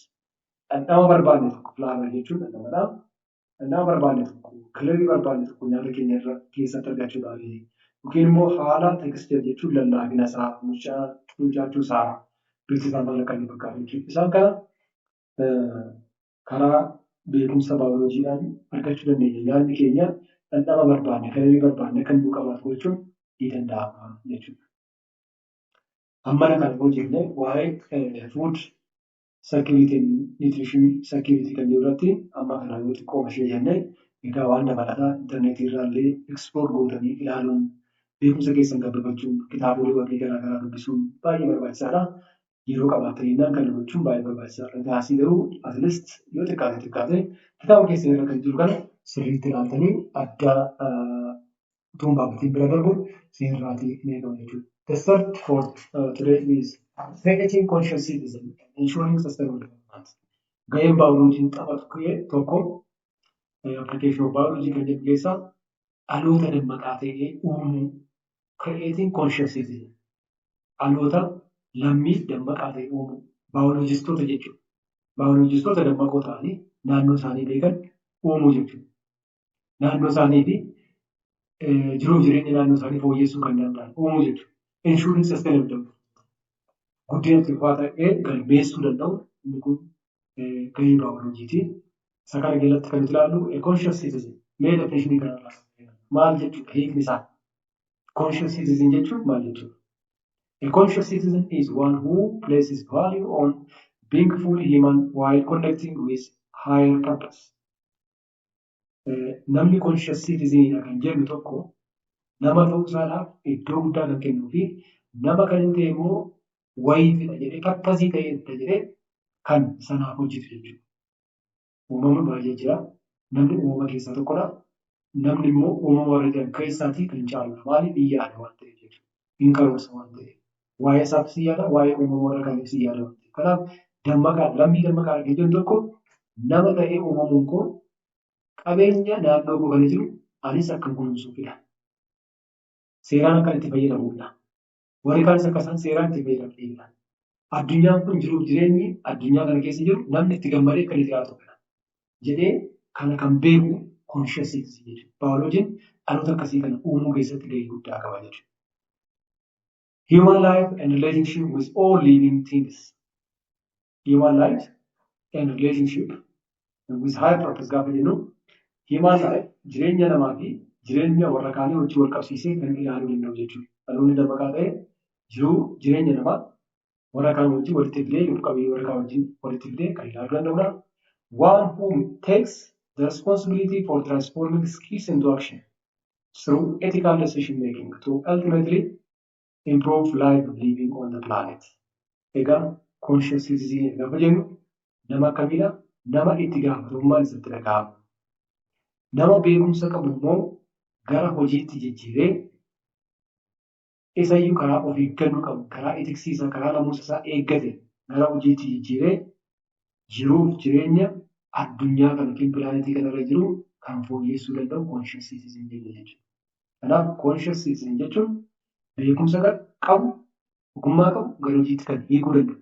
Dhandhama barbaanne tokko flavor jechuun dhandhama barbaanne tokko kalorii barbaanne tokko nyaata keenya irra keessatti argachuudhaaf yookiin immoo haala texture jechuun lallaafina isaa, muchaachuu isaa, bifti isaa maal akka inni fakkaatu jechuudha. Isaan kana karaa beekumsa baayolojiidhaan argachuu dandeenya. Nyaanni keenya dhandhama barbaanne, kalorii barbaanne kan nu qabaatu gochuun ni danda'ama jechuudha. Ammana kan hojjenne waa'ee food security and nutrition security kan jirurratti amma kana yoo xiqqoo ishee jennee egaa waan dabalataa intarneetii irraallee explore gootanii ilaaluun beekumsa keessan gabbifachuun kitaabolee waqtii garaagaraa dubbisuun baay'ee barbaachisaadha. Yeroo qabaatanii kan gochuun baay'ee barbaachisaadha. Gaasii garuu atleast yoo xiqqaate kitaaba keessan irra kan jiru kana sirriitti ilaaltanii adda utuun baaffatiin bira darbuun seerraatii ni eegamu jechuudha. The third for today is creating conscious citizen and ensuring sustainable development. Gaheen baayolojiin taphatu tokko application of biology kan jedhu keessaa dhaloota dammaqaa ta'ee uumuu creating conscious citizen. dhaloota lammii dammaqaa ta'e uumuu. Baayolojistoota jechuudha. Baayolojistoota dammaqoo ta'anii naannoo isaanii beekan uumuu jechuudha. Naannoo isaanii fi jiruuf jireenya naannoo isaanii fooyyessuu kan danda'an uumuu jechuudha. Inshuuriin sastainable guddina xiqqaa ta'ee galmeessuu danda'u inni kun gahee baayolojiiti. Isa kana jalatti kan nuti ilaallu conscious citizen mee definitionii kanarraa maal jechuudha hiikni isaa? Conscious citizen jechuun maal jechuudha? A conscious citizen is one who places value on being fully human while connecting with higher purpose. Namni conscious citizen kan jennu tokko nama ta'uu isaadhaaf iddoo guddaa kan kennuu fi nama kan hin ta'e immoo wayiifidha jedhee pappasii ta'edha jedhee kan sanaaf hojjetu jechuudha. Uumama baay'ee jira. Namni uumama keessaa tokkodha. Namni immoo uumama warra jiran keessaatii kan caaludha. Maaliif hin yaada waan ta'eef jechuudha. Hin karoorsa waan ta'eef. Waa'ee isaafis yaada, waa'ee uumama warra kaniifis yaada waan ta'eef. Kanaaf dammaqaa lammii dammaqaa kan jennu tokko nama ta'ee uumamuun koo qabeenya naannoo koo kana jiru anis akkan kunuunsuufidha. Seeraan akkan itti fayyadamuudha. Warri kaanis akkasaan seeraan itti fayyadamanidha. Addunyaan kun jiruuf jireenyi addunyaa kana keessa jiru namni itti gammadee kan itti jiraatudha jedhee kana kan beeku conscious citizen jechuudha. Baayolojiin dhaloota akkasii kana uumuu keessatti gahee guddaa qaba jechuudha. Human life and relationship with all living things. Human life and relationship with high purpose gaafa jennu human life jireenya namaa fi jireenya warra kaanii wajjin wal qabsiisee kan ilaaluu danda'u jechuudha. Dhaloonni dammaqaa ta'e jiruu jireenya namaa warra kaan wajjin walitti fidee lubbu qabeeyyii warra kaan wajjin walitti fidee kan ilaaluu danda'udha. One who takes the responsibility for transforming skills into action through ethical decision making to ultimately improve life living on the planet. Egaa conscious citizen gaafa jennu nama akkamidha? Nama itti gaafatamummaan isatti dhaga'amu. Nama beekumsa qabu immoo gara hojiitti jijjiiree isayyuu karaa of eeggannoo qabu, karaa etiksiisa, karaa namuusa isaa eeggate gara hojiitti jijjiiree jiruuf jireenya addunyaa kana yookiin pilaanetii kanarra jiru kan fooyyessuu danda'u conscious citizen jechuudha. Kanaaf conscious citizen jechuun beekumsa qabu, ogummaa qabu gara hojiitti kan hiikuu danda'u.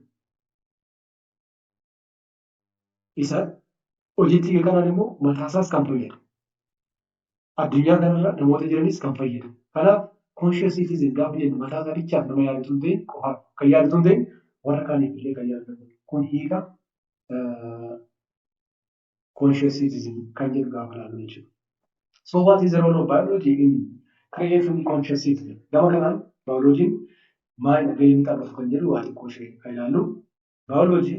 Isa hojiitti hiika kanaan immoo mataasaas kan fayyadu. Addunyaa kanarra namoota jiranis kan fayyadu. Kanaaf conscious citizen gaafa jennu mataa isaa bichaaf nama yaadatu hin ta'in qofaaf kan yaadatu hin ta'in warra kaaniif illee kan yaadatu. Kun hiika conscious citizen kan jedhu gaafa ilaallu jechuudha. So what is the role of biology in creating conscious citizen? Gama kanaan biolojiin maal gahee inni taphatu kan jedhu waa xiqqoo ishee kan ilaallu. Biology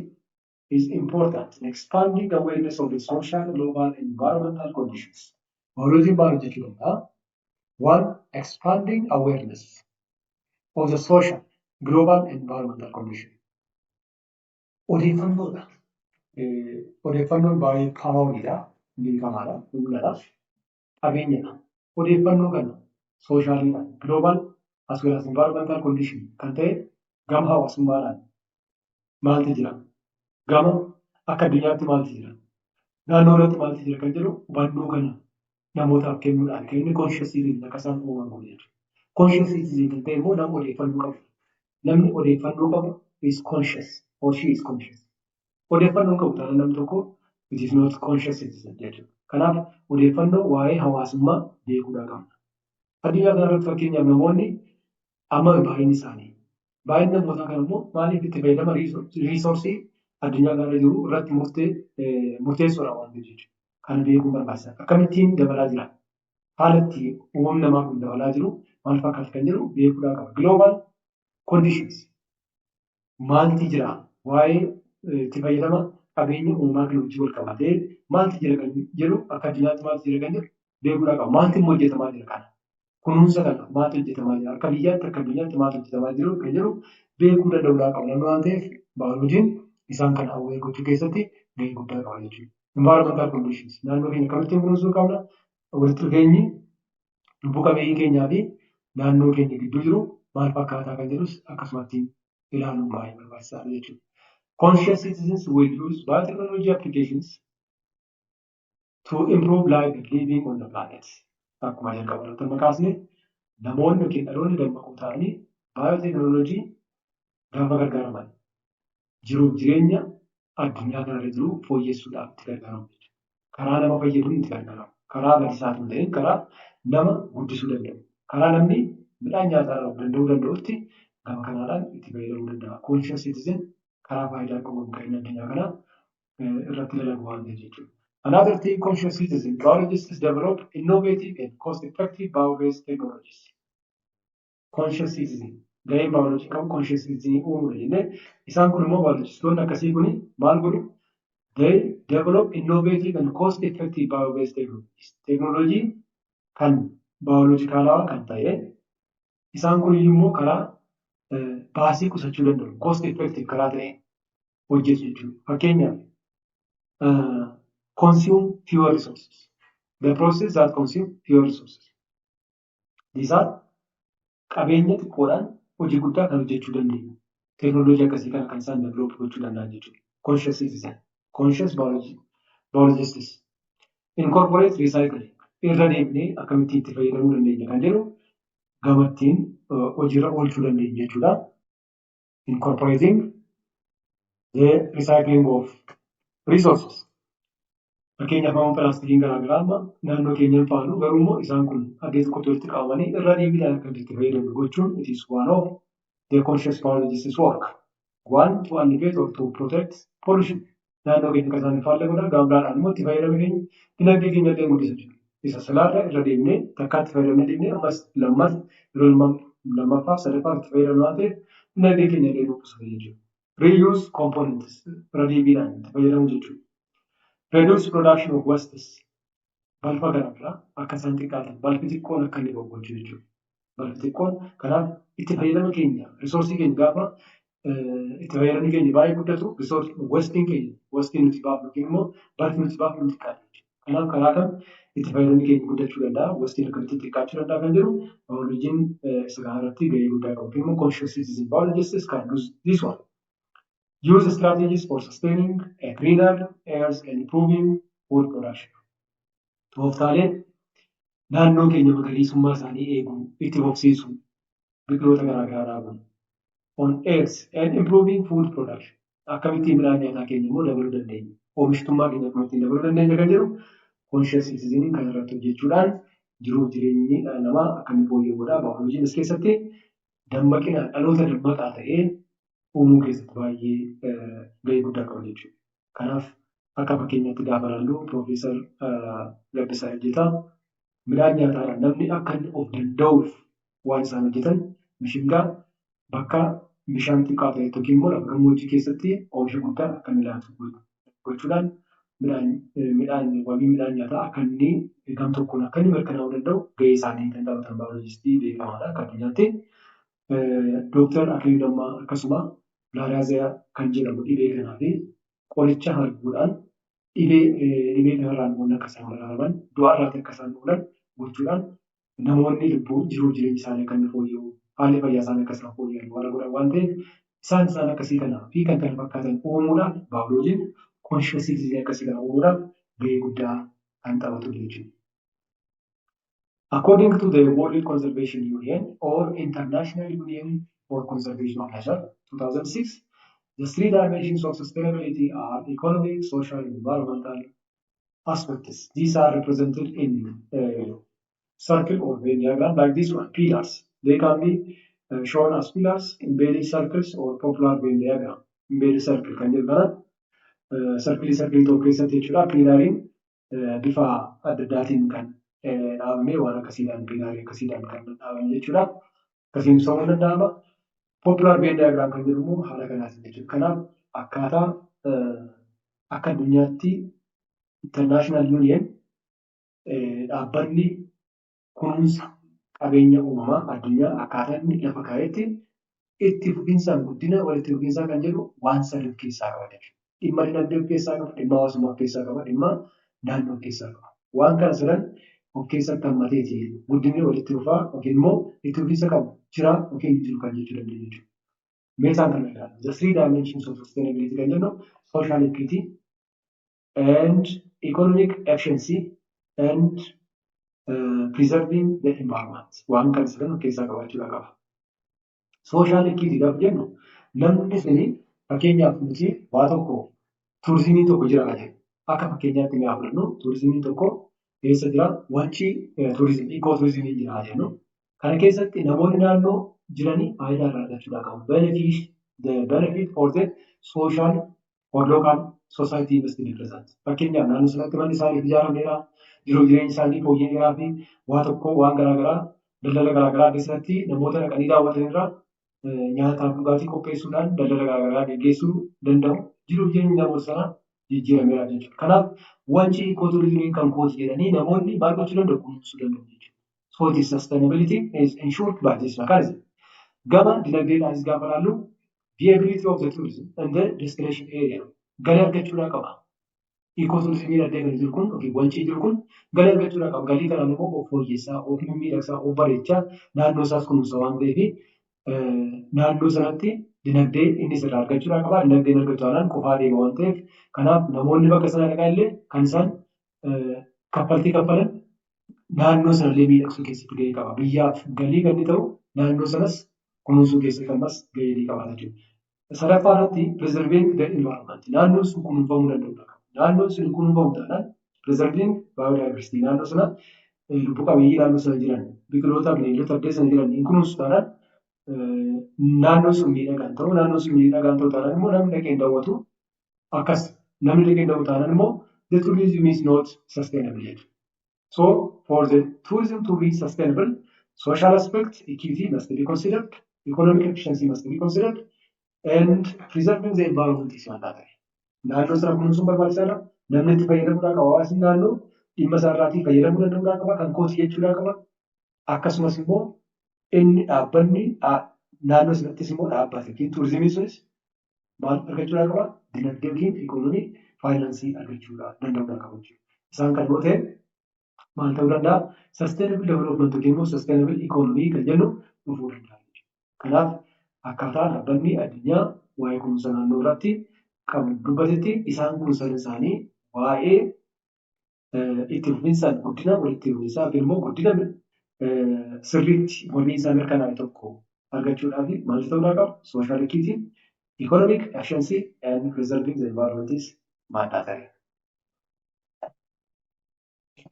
is important in expanding awareness of the social, global, and environmental conditions. Biology maal jechuudha? One, expanding awareness of the social, global, and environmental conditions. Odeeffannoodha. Odeeffannoon baay'ee paawaridha. Beekamaadha. Humnadha. Qabeenyadha. Odeeffannoo kana sooshaaliidhaan global as well as environmental condition kan ta'e gama hawaasummaadhaan maaltu jira? Gama akka addunyaatti maaltu jira? Naannoo irratti maaltu jira kan jedhu hubannoo kana namootaaf kennuudhaan kan inni conscious citizen akka isaan uumamu jechuudha. Conscious citizen kan ta'e immoo nama odeeffannoo qabu. Namni odeeffannoo qabu is conscious or she is conscious. Odeeffannoo qabu taanaan namni tokko it is not conscious citizen jechuudha. Kanaaf odeeffannoo waa'ee hawaasummaa beekuudhaa qabna. Addunyaa kanarratti fakkeenyaaf namoonni amma baay'inni isaanii baay'inni namoota kana immoo maaliif itti fayyadama riisoorsii addunyaa kanarra jiru irratti murteessuudha waan ta'eef jechuudha. Kan beekuu barbaachisan akkamittiin dabalaa jira? Haala itti uumamni namaa kun dabalaa jiru maal fakkaata kan jedhu beekuudhaa qaba. Global conditions maalti jira? Waa'ee itti fayyadama qabeenya uumamaa kan wajjin wal qabatee maalti jira kan jedhu akka addunyaatti maalti jira kan jedhu beekuudhaa qaba. Maalti immoo hojjetamaa jira kana? Kunuunsa kana maaltu hojjetamaa jira? Akka biyyaatti akka addunyaatti maaltu hojjetamaa jiru kan jedhu beekuu danda'uudhaa qaba. Namni waan ta'eef baayolojiin isaan kana hawwee gochuu keessatti gahee guddaa qaba jechuudha. Environmental conditions naannoo keenya akkamittiin kunuunsuu qabna? Walitti dhufeenyi lubbuu qabeeyyii keenyaa fi naannoo keenya gidduu jiru maal fakkaataa kan jedhus akkasumatti ilaaluun baay'ee barbaachisaadha jechuudha. Conscious citizens will use biotechnology applications to improve life and living on the planet. Akkuma jalqaba irratti amma kaasne namoonni yookiin dhaloonni dammaquu ta'anii biotechnology gaafa gargaaraman jiruuf jireenya addunyaa kanarra jiru fooyyessuudhaaf itti gargaaramu jechuudha. Karaa nama fayyaduun itti gargaaramu. Karaa badiisaa hin ta'in karaa nama guddisuu danda'u. Karaa namni midhaan nyaataa danda'utti gama kanaadhaan itti fayyadamuu danda'a. Conscious citizen karaa faayidaa qabuun kan addunyaa kanaa irratti dalagu waan ta'eef jechuudha. Another thing, conscious citizen, biologists develop innovative and cost-effective bio-based technologies. Conscious citizen, gaheen biology qabu conscious citizen uumudha jennee isaan kun immoo biologistoonni akkasii kun maal godhu? They develop innovative and cost-effective bio-based technologies. Teknoolojii kan biolojikaalawaa kan ta'e isaan kun immoo karaa baasii qusachuu danda'u cost-effective karaa ta'e hojjetu jechuudha. Fakkeenyaaf consume fewer resources. The process that consume fewer resources. These are qabeenya xiqqoodhaan hojii guddaa kan hojjechuu dandeenyu. Teknooloojii akkasii kana kan isaan develop gochuu danda'an jechuudha. Conscious citizen, conscious biologists, incorporate recycling. Irra deebinee akkamitti itti fayyadamuu dandeenya kan jedhu gamattiin hojiirra oolchuu dandeenya jechuudha. Incorporating the recycling of resources. Fakkeenyaaf amma pilaastikiin garaagaraa amma naannoo keenyaan faanu garuu immoo isaan kun addee tokkotti walitti qabamanii irra deebiidhaan akka itti fayyadamu gochuun it is one of the conscious biologists work. One to alleviate or to protect pollution. Naannoo keenya akka isaan hin faalle godhan gaamlaadhaan immoo itti fayyadame keenya dinagdee keenya illee guddisa jechuudha. Isa salaarra irra deemnee takkaa itti fayyadamne deemnee ammas lammaffaa sadaffaa itti fayyadamne waan ta'eef dinagdee keenya illee guddisa jechuudha. Reuse components irra deebiidhaan itti fayyadamu jechuudha. Reduce production of wastes. Balfa garaagaraa akka isaan xiqqaatan balfi xiqqoon akka inni goggolchu jechuudha. Balfi xiqqoon kanaaf itti fayyadama keenya risoorsii keenya gaafa itti fayyadamni keenya baay'ee guddatu wastiin keenya wastiin nuti baafnu yookiin immoo balfi nuti baafnu xiqqaata jechuudha. Kanaaf karaa kam itti fayyadamni keenya guddachuu danda'a wastiin akkamitti xiqqaachuu danda'a kan jedhu biolojiin isa kanarratti gahee guddaa qabu yookiin immoo conscious citizen biologists can do this one. Use strategies for sustaining a greener air and improving food production. Tooftaaleen naannoo keenya magariisummaa isaanii eeguu, itti boqsiisu, biqiloota garaagaraa dhaabuun. On airs and improving food production. Akkamittiin midhaan nyaataa keenya immoo dabaluu dandeenya. Oomishtummaa keenya akkamittiin dabaluu dandeenya kan jedhu conscious citizen kan irratti hojjechuudhaan jiruuf jireenyi dhala namaa akkamitti fooyya'uu godhaa. Biolojiin as keessatti dammaqinaan dhaloota dammaqaa ta'ee uumuu keessatti baay'ee gahee guddaa qaba jechuudha. Kanaaf akka fakkeenyaatti gaafa ilaallu Piroofeesar Gabbisaa Ejjetaa midhaan nyaataadhaan namni akka of danda'uuf waan isaan hojjetan mishingaa bakka bishaan xiqqaa ta'e yookiin immoo lafa gammoojjii keessatti oomisha guddaa akka inni laatu gochuudhaan wabii midhaan nyaataa akka inni gam tokkoon akka inni mirkanaa'uu danda'u gahee isaanii kan taphatan baayoloojistii beekamaadha akka addunyaatti. Dooktar Akiliiluu Lammaa akkasuma Bilhaarziyaa kan jedhamu dhibee kanaa fi qoricha arguudhaan dhibee kanarraan waan akka isaan baraaraman du'a irraatti akka isaan oolan gochuudhaan namoonni lubbuu jiruuf jireenya isaanii akka inni fooyya'u haalli fayyaa isaanii akka isaan fooyya'an waan godhan waan ta'eef isaan akkasii kanaa fi kan kana fakkaatan uumuudhaan baayolojiin conscious citizen akkasii kana uumuudhaan gahee guddaa kan taphatu jechuudha. According to the World Conservation Union or International Union for Conservation of Nature, 2006, the three dimensions of sustainability are economic, social, and environmental aspects. These are represented in a circle or Venn diagram like this one, pillars. They can be shown as pillars, embedded circles, or popular Venn diagram. Embedded circle kan jedhaman circle tokko keessatti jechuudha. Pillariin bifa adda addaatiin kan dhaabamee waan akkasiidhaan piilaarii akkasiidhaan kan dhaabame jechuudha. Akkasiin ibsamuu danda'ama. Popular Venn diagram kan jedhamu haala kanaatiin jechuudha. Kanaaf akkaataa akka addunyaatti International Union dhaabbanni kunuunsa qabeenya uumamaa addunyaa akkaataa inni lafa kaa'etti itti fufinsaan guddina walitti fufinsaa kan jedhu waan sadii of keessaa qaba jechuudha. Dhimma dinagdee of keessaa qaba, dhimma hawaasummaa of keessaa qaba, dhimma naannoo of keessaa qaba. Waan kana sadan of keessatti hammateeti guddinni walitti fufaa yookiin immoo itti fufinsa qabu jira yookiin jiru kan jechuu dandeenya jechuudha. Meeshaan kana ilaala. The three dimensions of sustainability kan jennu social equity and economic efficiency and preserving the environment. Waan kana sadan of keessaa qabaachuudha qaba. Social equity gaafa jennu namni suni fakkeenyaaf nuti waa tokko turizimii tokko jira kan jedhu akka fakkeenyaatti ni fudhannu turizimiin tokko keessa jira wanci turizimii ikoo turizimii jira jennu kana keessatti namoonni naannoo jiranii faayidaa irraa argachuudhaa qabu. The benefit for the social or local society must be present. Fakkeenyaaf naannoo sanatti manni isaanii ijaarameera jiruu jireenya isaanii fooyya'eeraa fi waa tokko waan garaagaraa daldala garaagaraa keessatti namoota dhaqanii daawwatanirraa nyaataaf dhugaatii qopheessuudhaan daldala garaagaraa gaggeessuu danda'u. Jiruu jireenya namoota sanaa jijjiirameera jechuudha. Kanaaf wanci ikooturizimiin kan kooti jedhanii namoonni maal gochuu danda'u kunuunsuu danda'u jechuudha. So this sustainability is ensured by this mechanism. Gama dinagdeedhaanis gaafa ilaallu viability of the tourism and the destination area galii argachuudhaa qaba. Ikooturizimiin addee kan jiru kun yookiin wancii jiru kun galii argachuudhaa qaba. Galii kanaan immoo of fooyyessaa, of miidhagsaa, of bareechaa naannoo isaas kunuunsa waan ta'eef naannoo sanatti dinagdee inni sirraa argachuudhaa qaba. Dinagdeen argatu taanaan qofaa deema waan ta'eef kanaaf namoonni bakka sana dhaqan illee kan isaan kaffaltii kaffalan naannoo sanallee miidhagsuu keessatti gahee qaba. Biyyaaf galii kan inni ta'u naannoo sanas kunuunsuu keessatti ammas gahee qabaata jechuudha. Sadaffaa irratti preserving the environment naannoon sun kunuunfamuu danda'udha. Naannoon sun kunuunfamu taanaan preserving biodiversity naannoo sana lubbu qabeeyyii naannoo sana jiran biqiloota bineeldota addee sana jiran hin kunuunsu taanaan naannoon sun miidhagaan ta'u naannoon sun miidhagaan ta'u taanaan immoo namni dhaqee daawwatu akkas namni dhaqee daawwatu taanaan immoo the tourism is not sustainable jechuudha. So for the tourism to be sustainable, social aspect, equity must be considered, economic efficiency must be considered, and preserving the environment is mandatory. Naannoo sana kunuunsuun barbaachisaadha. Namni itti fayyadamuudhaa qaba. Hawaasni naannoo dhimma isaarraatii fayyadamuu danda'uudhaa qaba. Kan kooti jechuudhaa qaba. Akkasumas immoo inni dhaabbanni naannoo sanattis immoo dhaabbata yookiin turizimiin sunis maal argachuudhaa qaba? Dinagdee yookiin ikoonomii faayinaansii argachuudhaa danda'uudhaa qaba jechuudha. Isaan kan yoo ta'e maal ta'uu danda'a? Sustainable development yookiin immoo sustainable economy kan jennu dhufuu danda'a jechuudha. Kanaaf akkaataa dhaabbanni addunyaa waa'ee kunuunsa naannoo irratti qabu dubbatetti isaan kunuunsan isaanii waa'ee itti fufinsaan guddina walitti fufinsaa yookiin immoo guddina sirriitti wabiinsaa mirkanaa'e tokko argachuudhaaf maal ta'uudhaa qaba? Social equity, economic efficiency and preserving the environment is mandatory.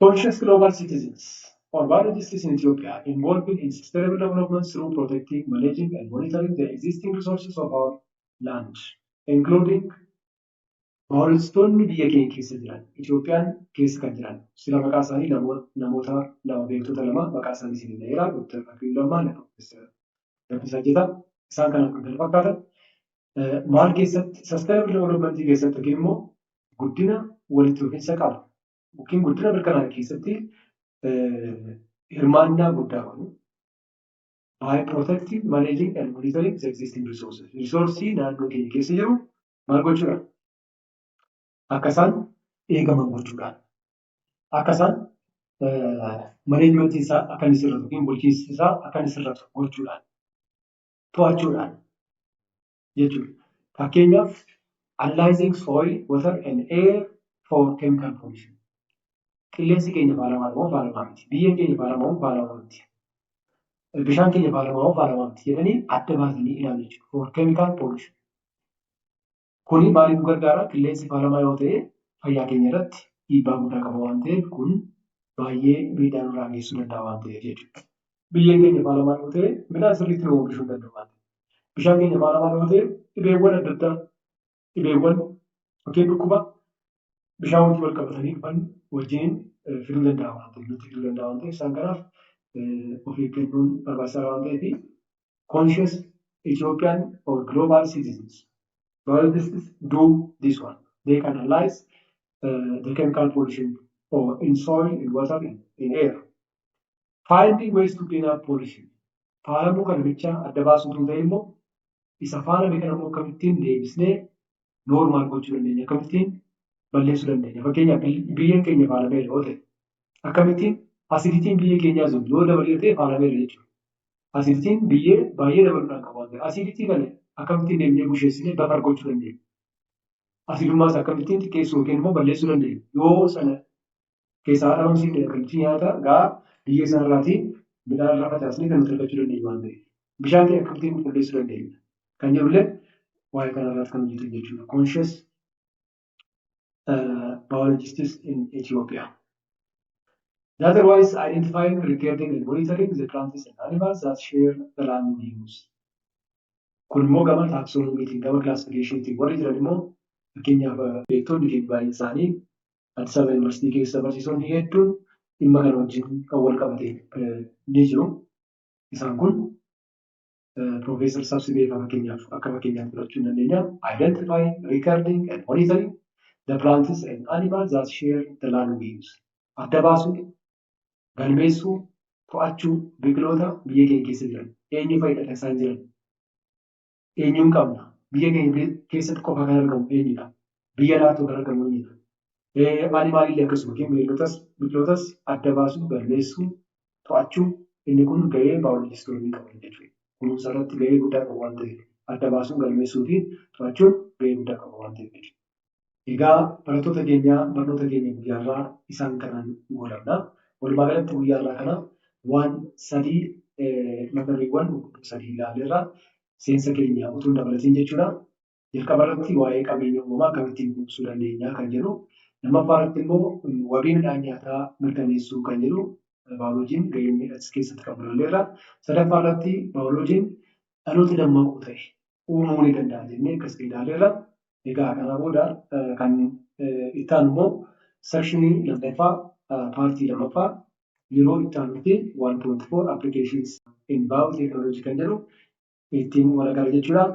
Conscious global citizens or biologists in Ethiopia involved in sustainable development through protecting, managing, and monitoring the existing resources of our land, including biologistoonni biyya keenya keessa jiran, Itoophiyaan keessa kan jiran, sila maqaa isaanii namoota lama beektota lama maqaa isaanii isin dheeraa Dr. Akil Lammaa fi Dr. Dabbisaa Jeetaa isaan kana kan fakkaatan maal keessatti sustainable development keessatti yookiin immoo guddina walitti fufinsa qabu yookiin guddina mirkanaa'e keessatti hirmaannaa guddaa qabu. By protecting, managing and monitoring the existing resources. Resourcii naannoo keenya keessa jiru maal gochuudha? Akka isaan eegaman gochuudhaan. Akka isaan maneejmentii isaa akka inni sirratu yookiin bulchiinsi isaa akka inni sirratu gochuudhaan. To'achuudhaan jechuudha. Fakkeenyaaf analyzing soil, water and air for chemical pollution. Qilleensi keenya faalamaa moo faalamaa miti? Biyyeen keenya faalamaa moo faalamaa miti? Bishaan keenya faalamaa moo faalamaa miti jedhanii adda baasanii ilaalu jechuudha. For chemical pollution. Kuni maaliif gargaara? Qilleensi faalamaa yoo ta'e fayyaa keenya irratti dhiibbaa guddaa qaba waan ta'eef kun baay'ee miidhaa nurraa geessisuu danda'a waan ta'eef jechuudha. Biyyeen keenya faalamaa yoo ta'e midhaan sirriitti nu oomishuu danda'u waan ta'eef. Bishaan keenya faalamaa yoo ta'e dhibeewwan adda addaa dhibeewwan yookiin dhukkuba bishaan wajjin wal qabatanii dhufan wajjin fiduu danda'a waan ta'eef nutti fiduu danda'a waan ta'eef isaan kanaaf of eeggannoon barbaachisaa waan ta'eef conscious Ethiopian or global citizens biologists do this one. They can analyze the chemical pollution in soil, in water, in air. Finding ways to clean up pollution. Faalamuu kana bichaa adda baasuutu ta'e immoo isa faalame kana immoo akkamittiin deebisnee noormaal gochuu dandeenya? Akkamittiin balleessuu dandeenya? Fakkeenyaaf biyyeen keenya faalameera yoo ta'e akkamittiin asiditiin biyya keenyaa sun yoo dabalee ta'e faalameera jechuudha. Asiditiin biyyee baay'ee dabaluudhaan qaba waan ta'eef asiditii kana akkamittiin deemnee busheessinee lafa argachuu dandeenya? Asidummaas akkamittiin xiqqeessuu yookiin immoo balleessuu dandeenya? Yoo sana keessaa dhabamsiifne akkamittiin nyaata gaa biyya sanarraatii midhaan irraa facaasnee kan nuti argachuu dandeenya waan ta'eef bishaan keenya akkamittiin qulqulleessuu dandeenya? Kan jedhullee waa'ee kanarratti kan hojjetan jechuudha. Conscious biologists in Ethiopia. Otherwise, identifying, recording, and monitoring the plants and animals that share the land use. Kun immoo gama taaksonomiitiin, gama classificationtiin warri jiran immoo fakkeenyaaf beektonni keenya baay'een isaanii Addis Ababa Yuunivarsiitii keessa barsiisonni hedduun dhimma kana wajjin kan wal qabate ni jiru. Isaan kun Profeesar Sabsibee fakkeenyaaf akka fakkeenyaaf fudhachuu dandeenya. Identifying, recording, and monitoring the plants and animals that share the land we use. Adda baasuu, galmeessuu, to'achuu biqiloota biyya keenya keessa jiran. Eenyu fayyadata isaan jiran? Eenyuun qabna? Biyya keenya keessatti qofa kan argamu eenyudha? Biyya laattuu kan argamu eenyudha? Animaalillee akkasuma biqilootas adda baasuu, galmeessuu, to'achuu inni kun gahee baayolojistoonni qaban jechuudha. Kunuunsa irratti gahee guddaa qabu waan ta'eef adda baasuun, galmeessuu fi to'achuun gahee guddaa qabu waan ta'eef jechuudha. Egaa barattoota barnoota keenya guyyaarraa isaan kanaan goolabna. Walumaa galatti guyyaarraa kana waan sadii mata-dureewwan sadii ilaalleerra seensa keenya utuu hin dabalatiin jechuudha. Jalqaba irratti waa'ee qabeenya uumamaa akkamittiin kunuunsuu dandeenya kan jedhu. Lammaffaa irratti immoo wabii midhaan nyaataa mirkaneessuu kan jedhu baayoloojiin gahee as keessatti qabu ilaalleerra. Sadaffaa irratti baayoloojiin dhaloota dammaquu ta'e uumamuu ni danda'a jennee akkasii ilaalleerra. Egaa kana booda kan itti aanu immoo sekshinii lammaffaa paartii lammaffaa yeroo itti aanutti 1.4 applications in biotechnology kan jedhu ittiin walagala jechuudha.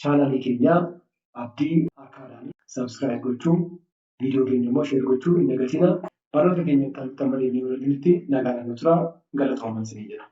Chaanaalii keenya Abdii Akaadaamii subscribe gochuun viidiyoo keenya immoo share gochuu hin dagatina. Barnoota keenya kan malee ni walitti nagaan nu tura galatoomaa jedha.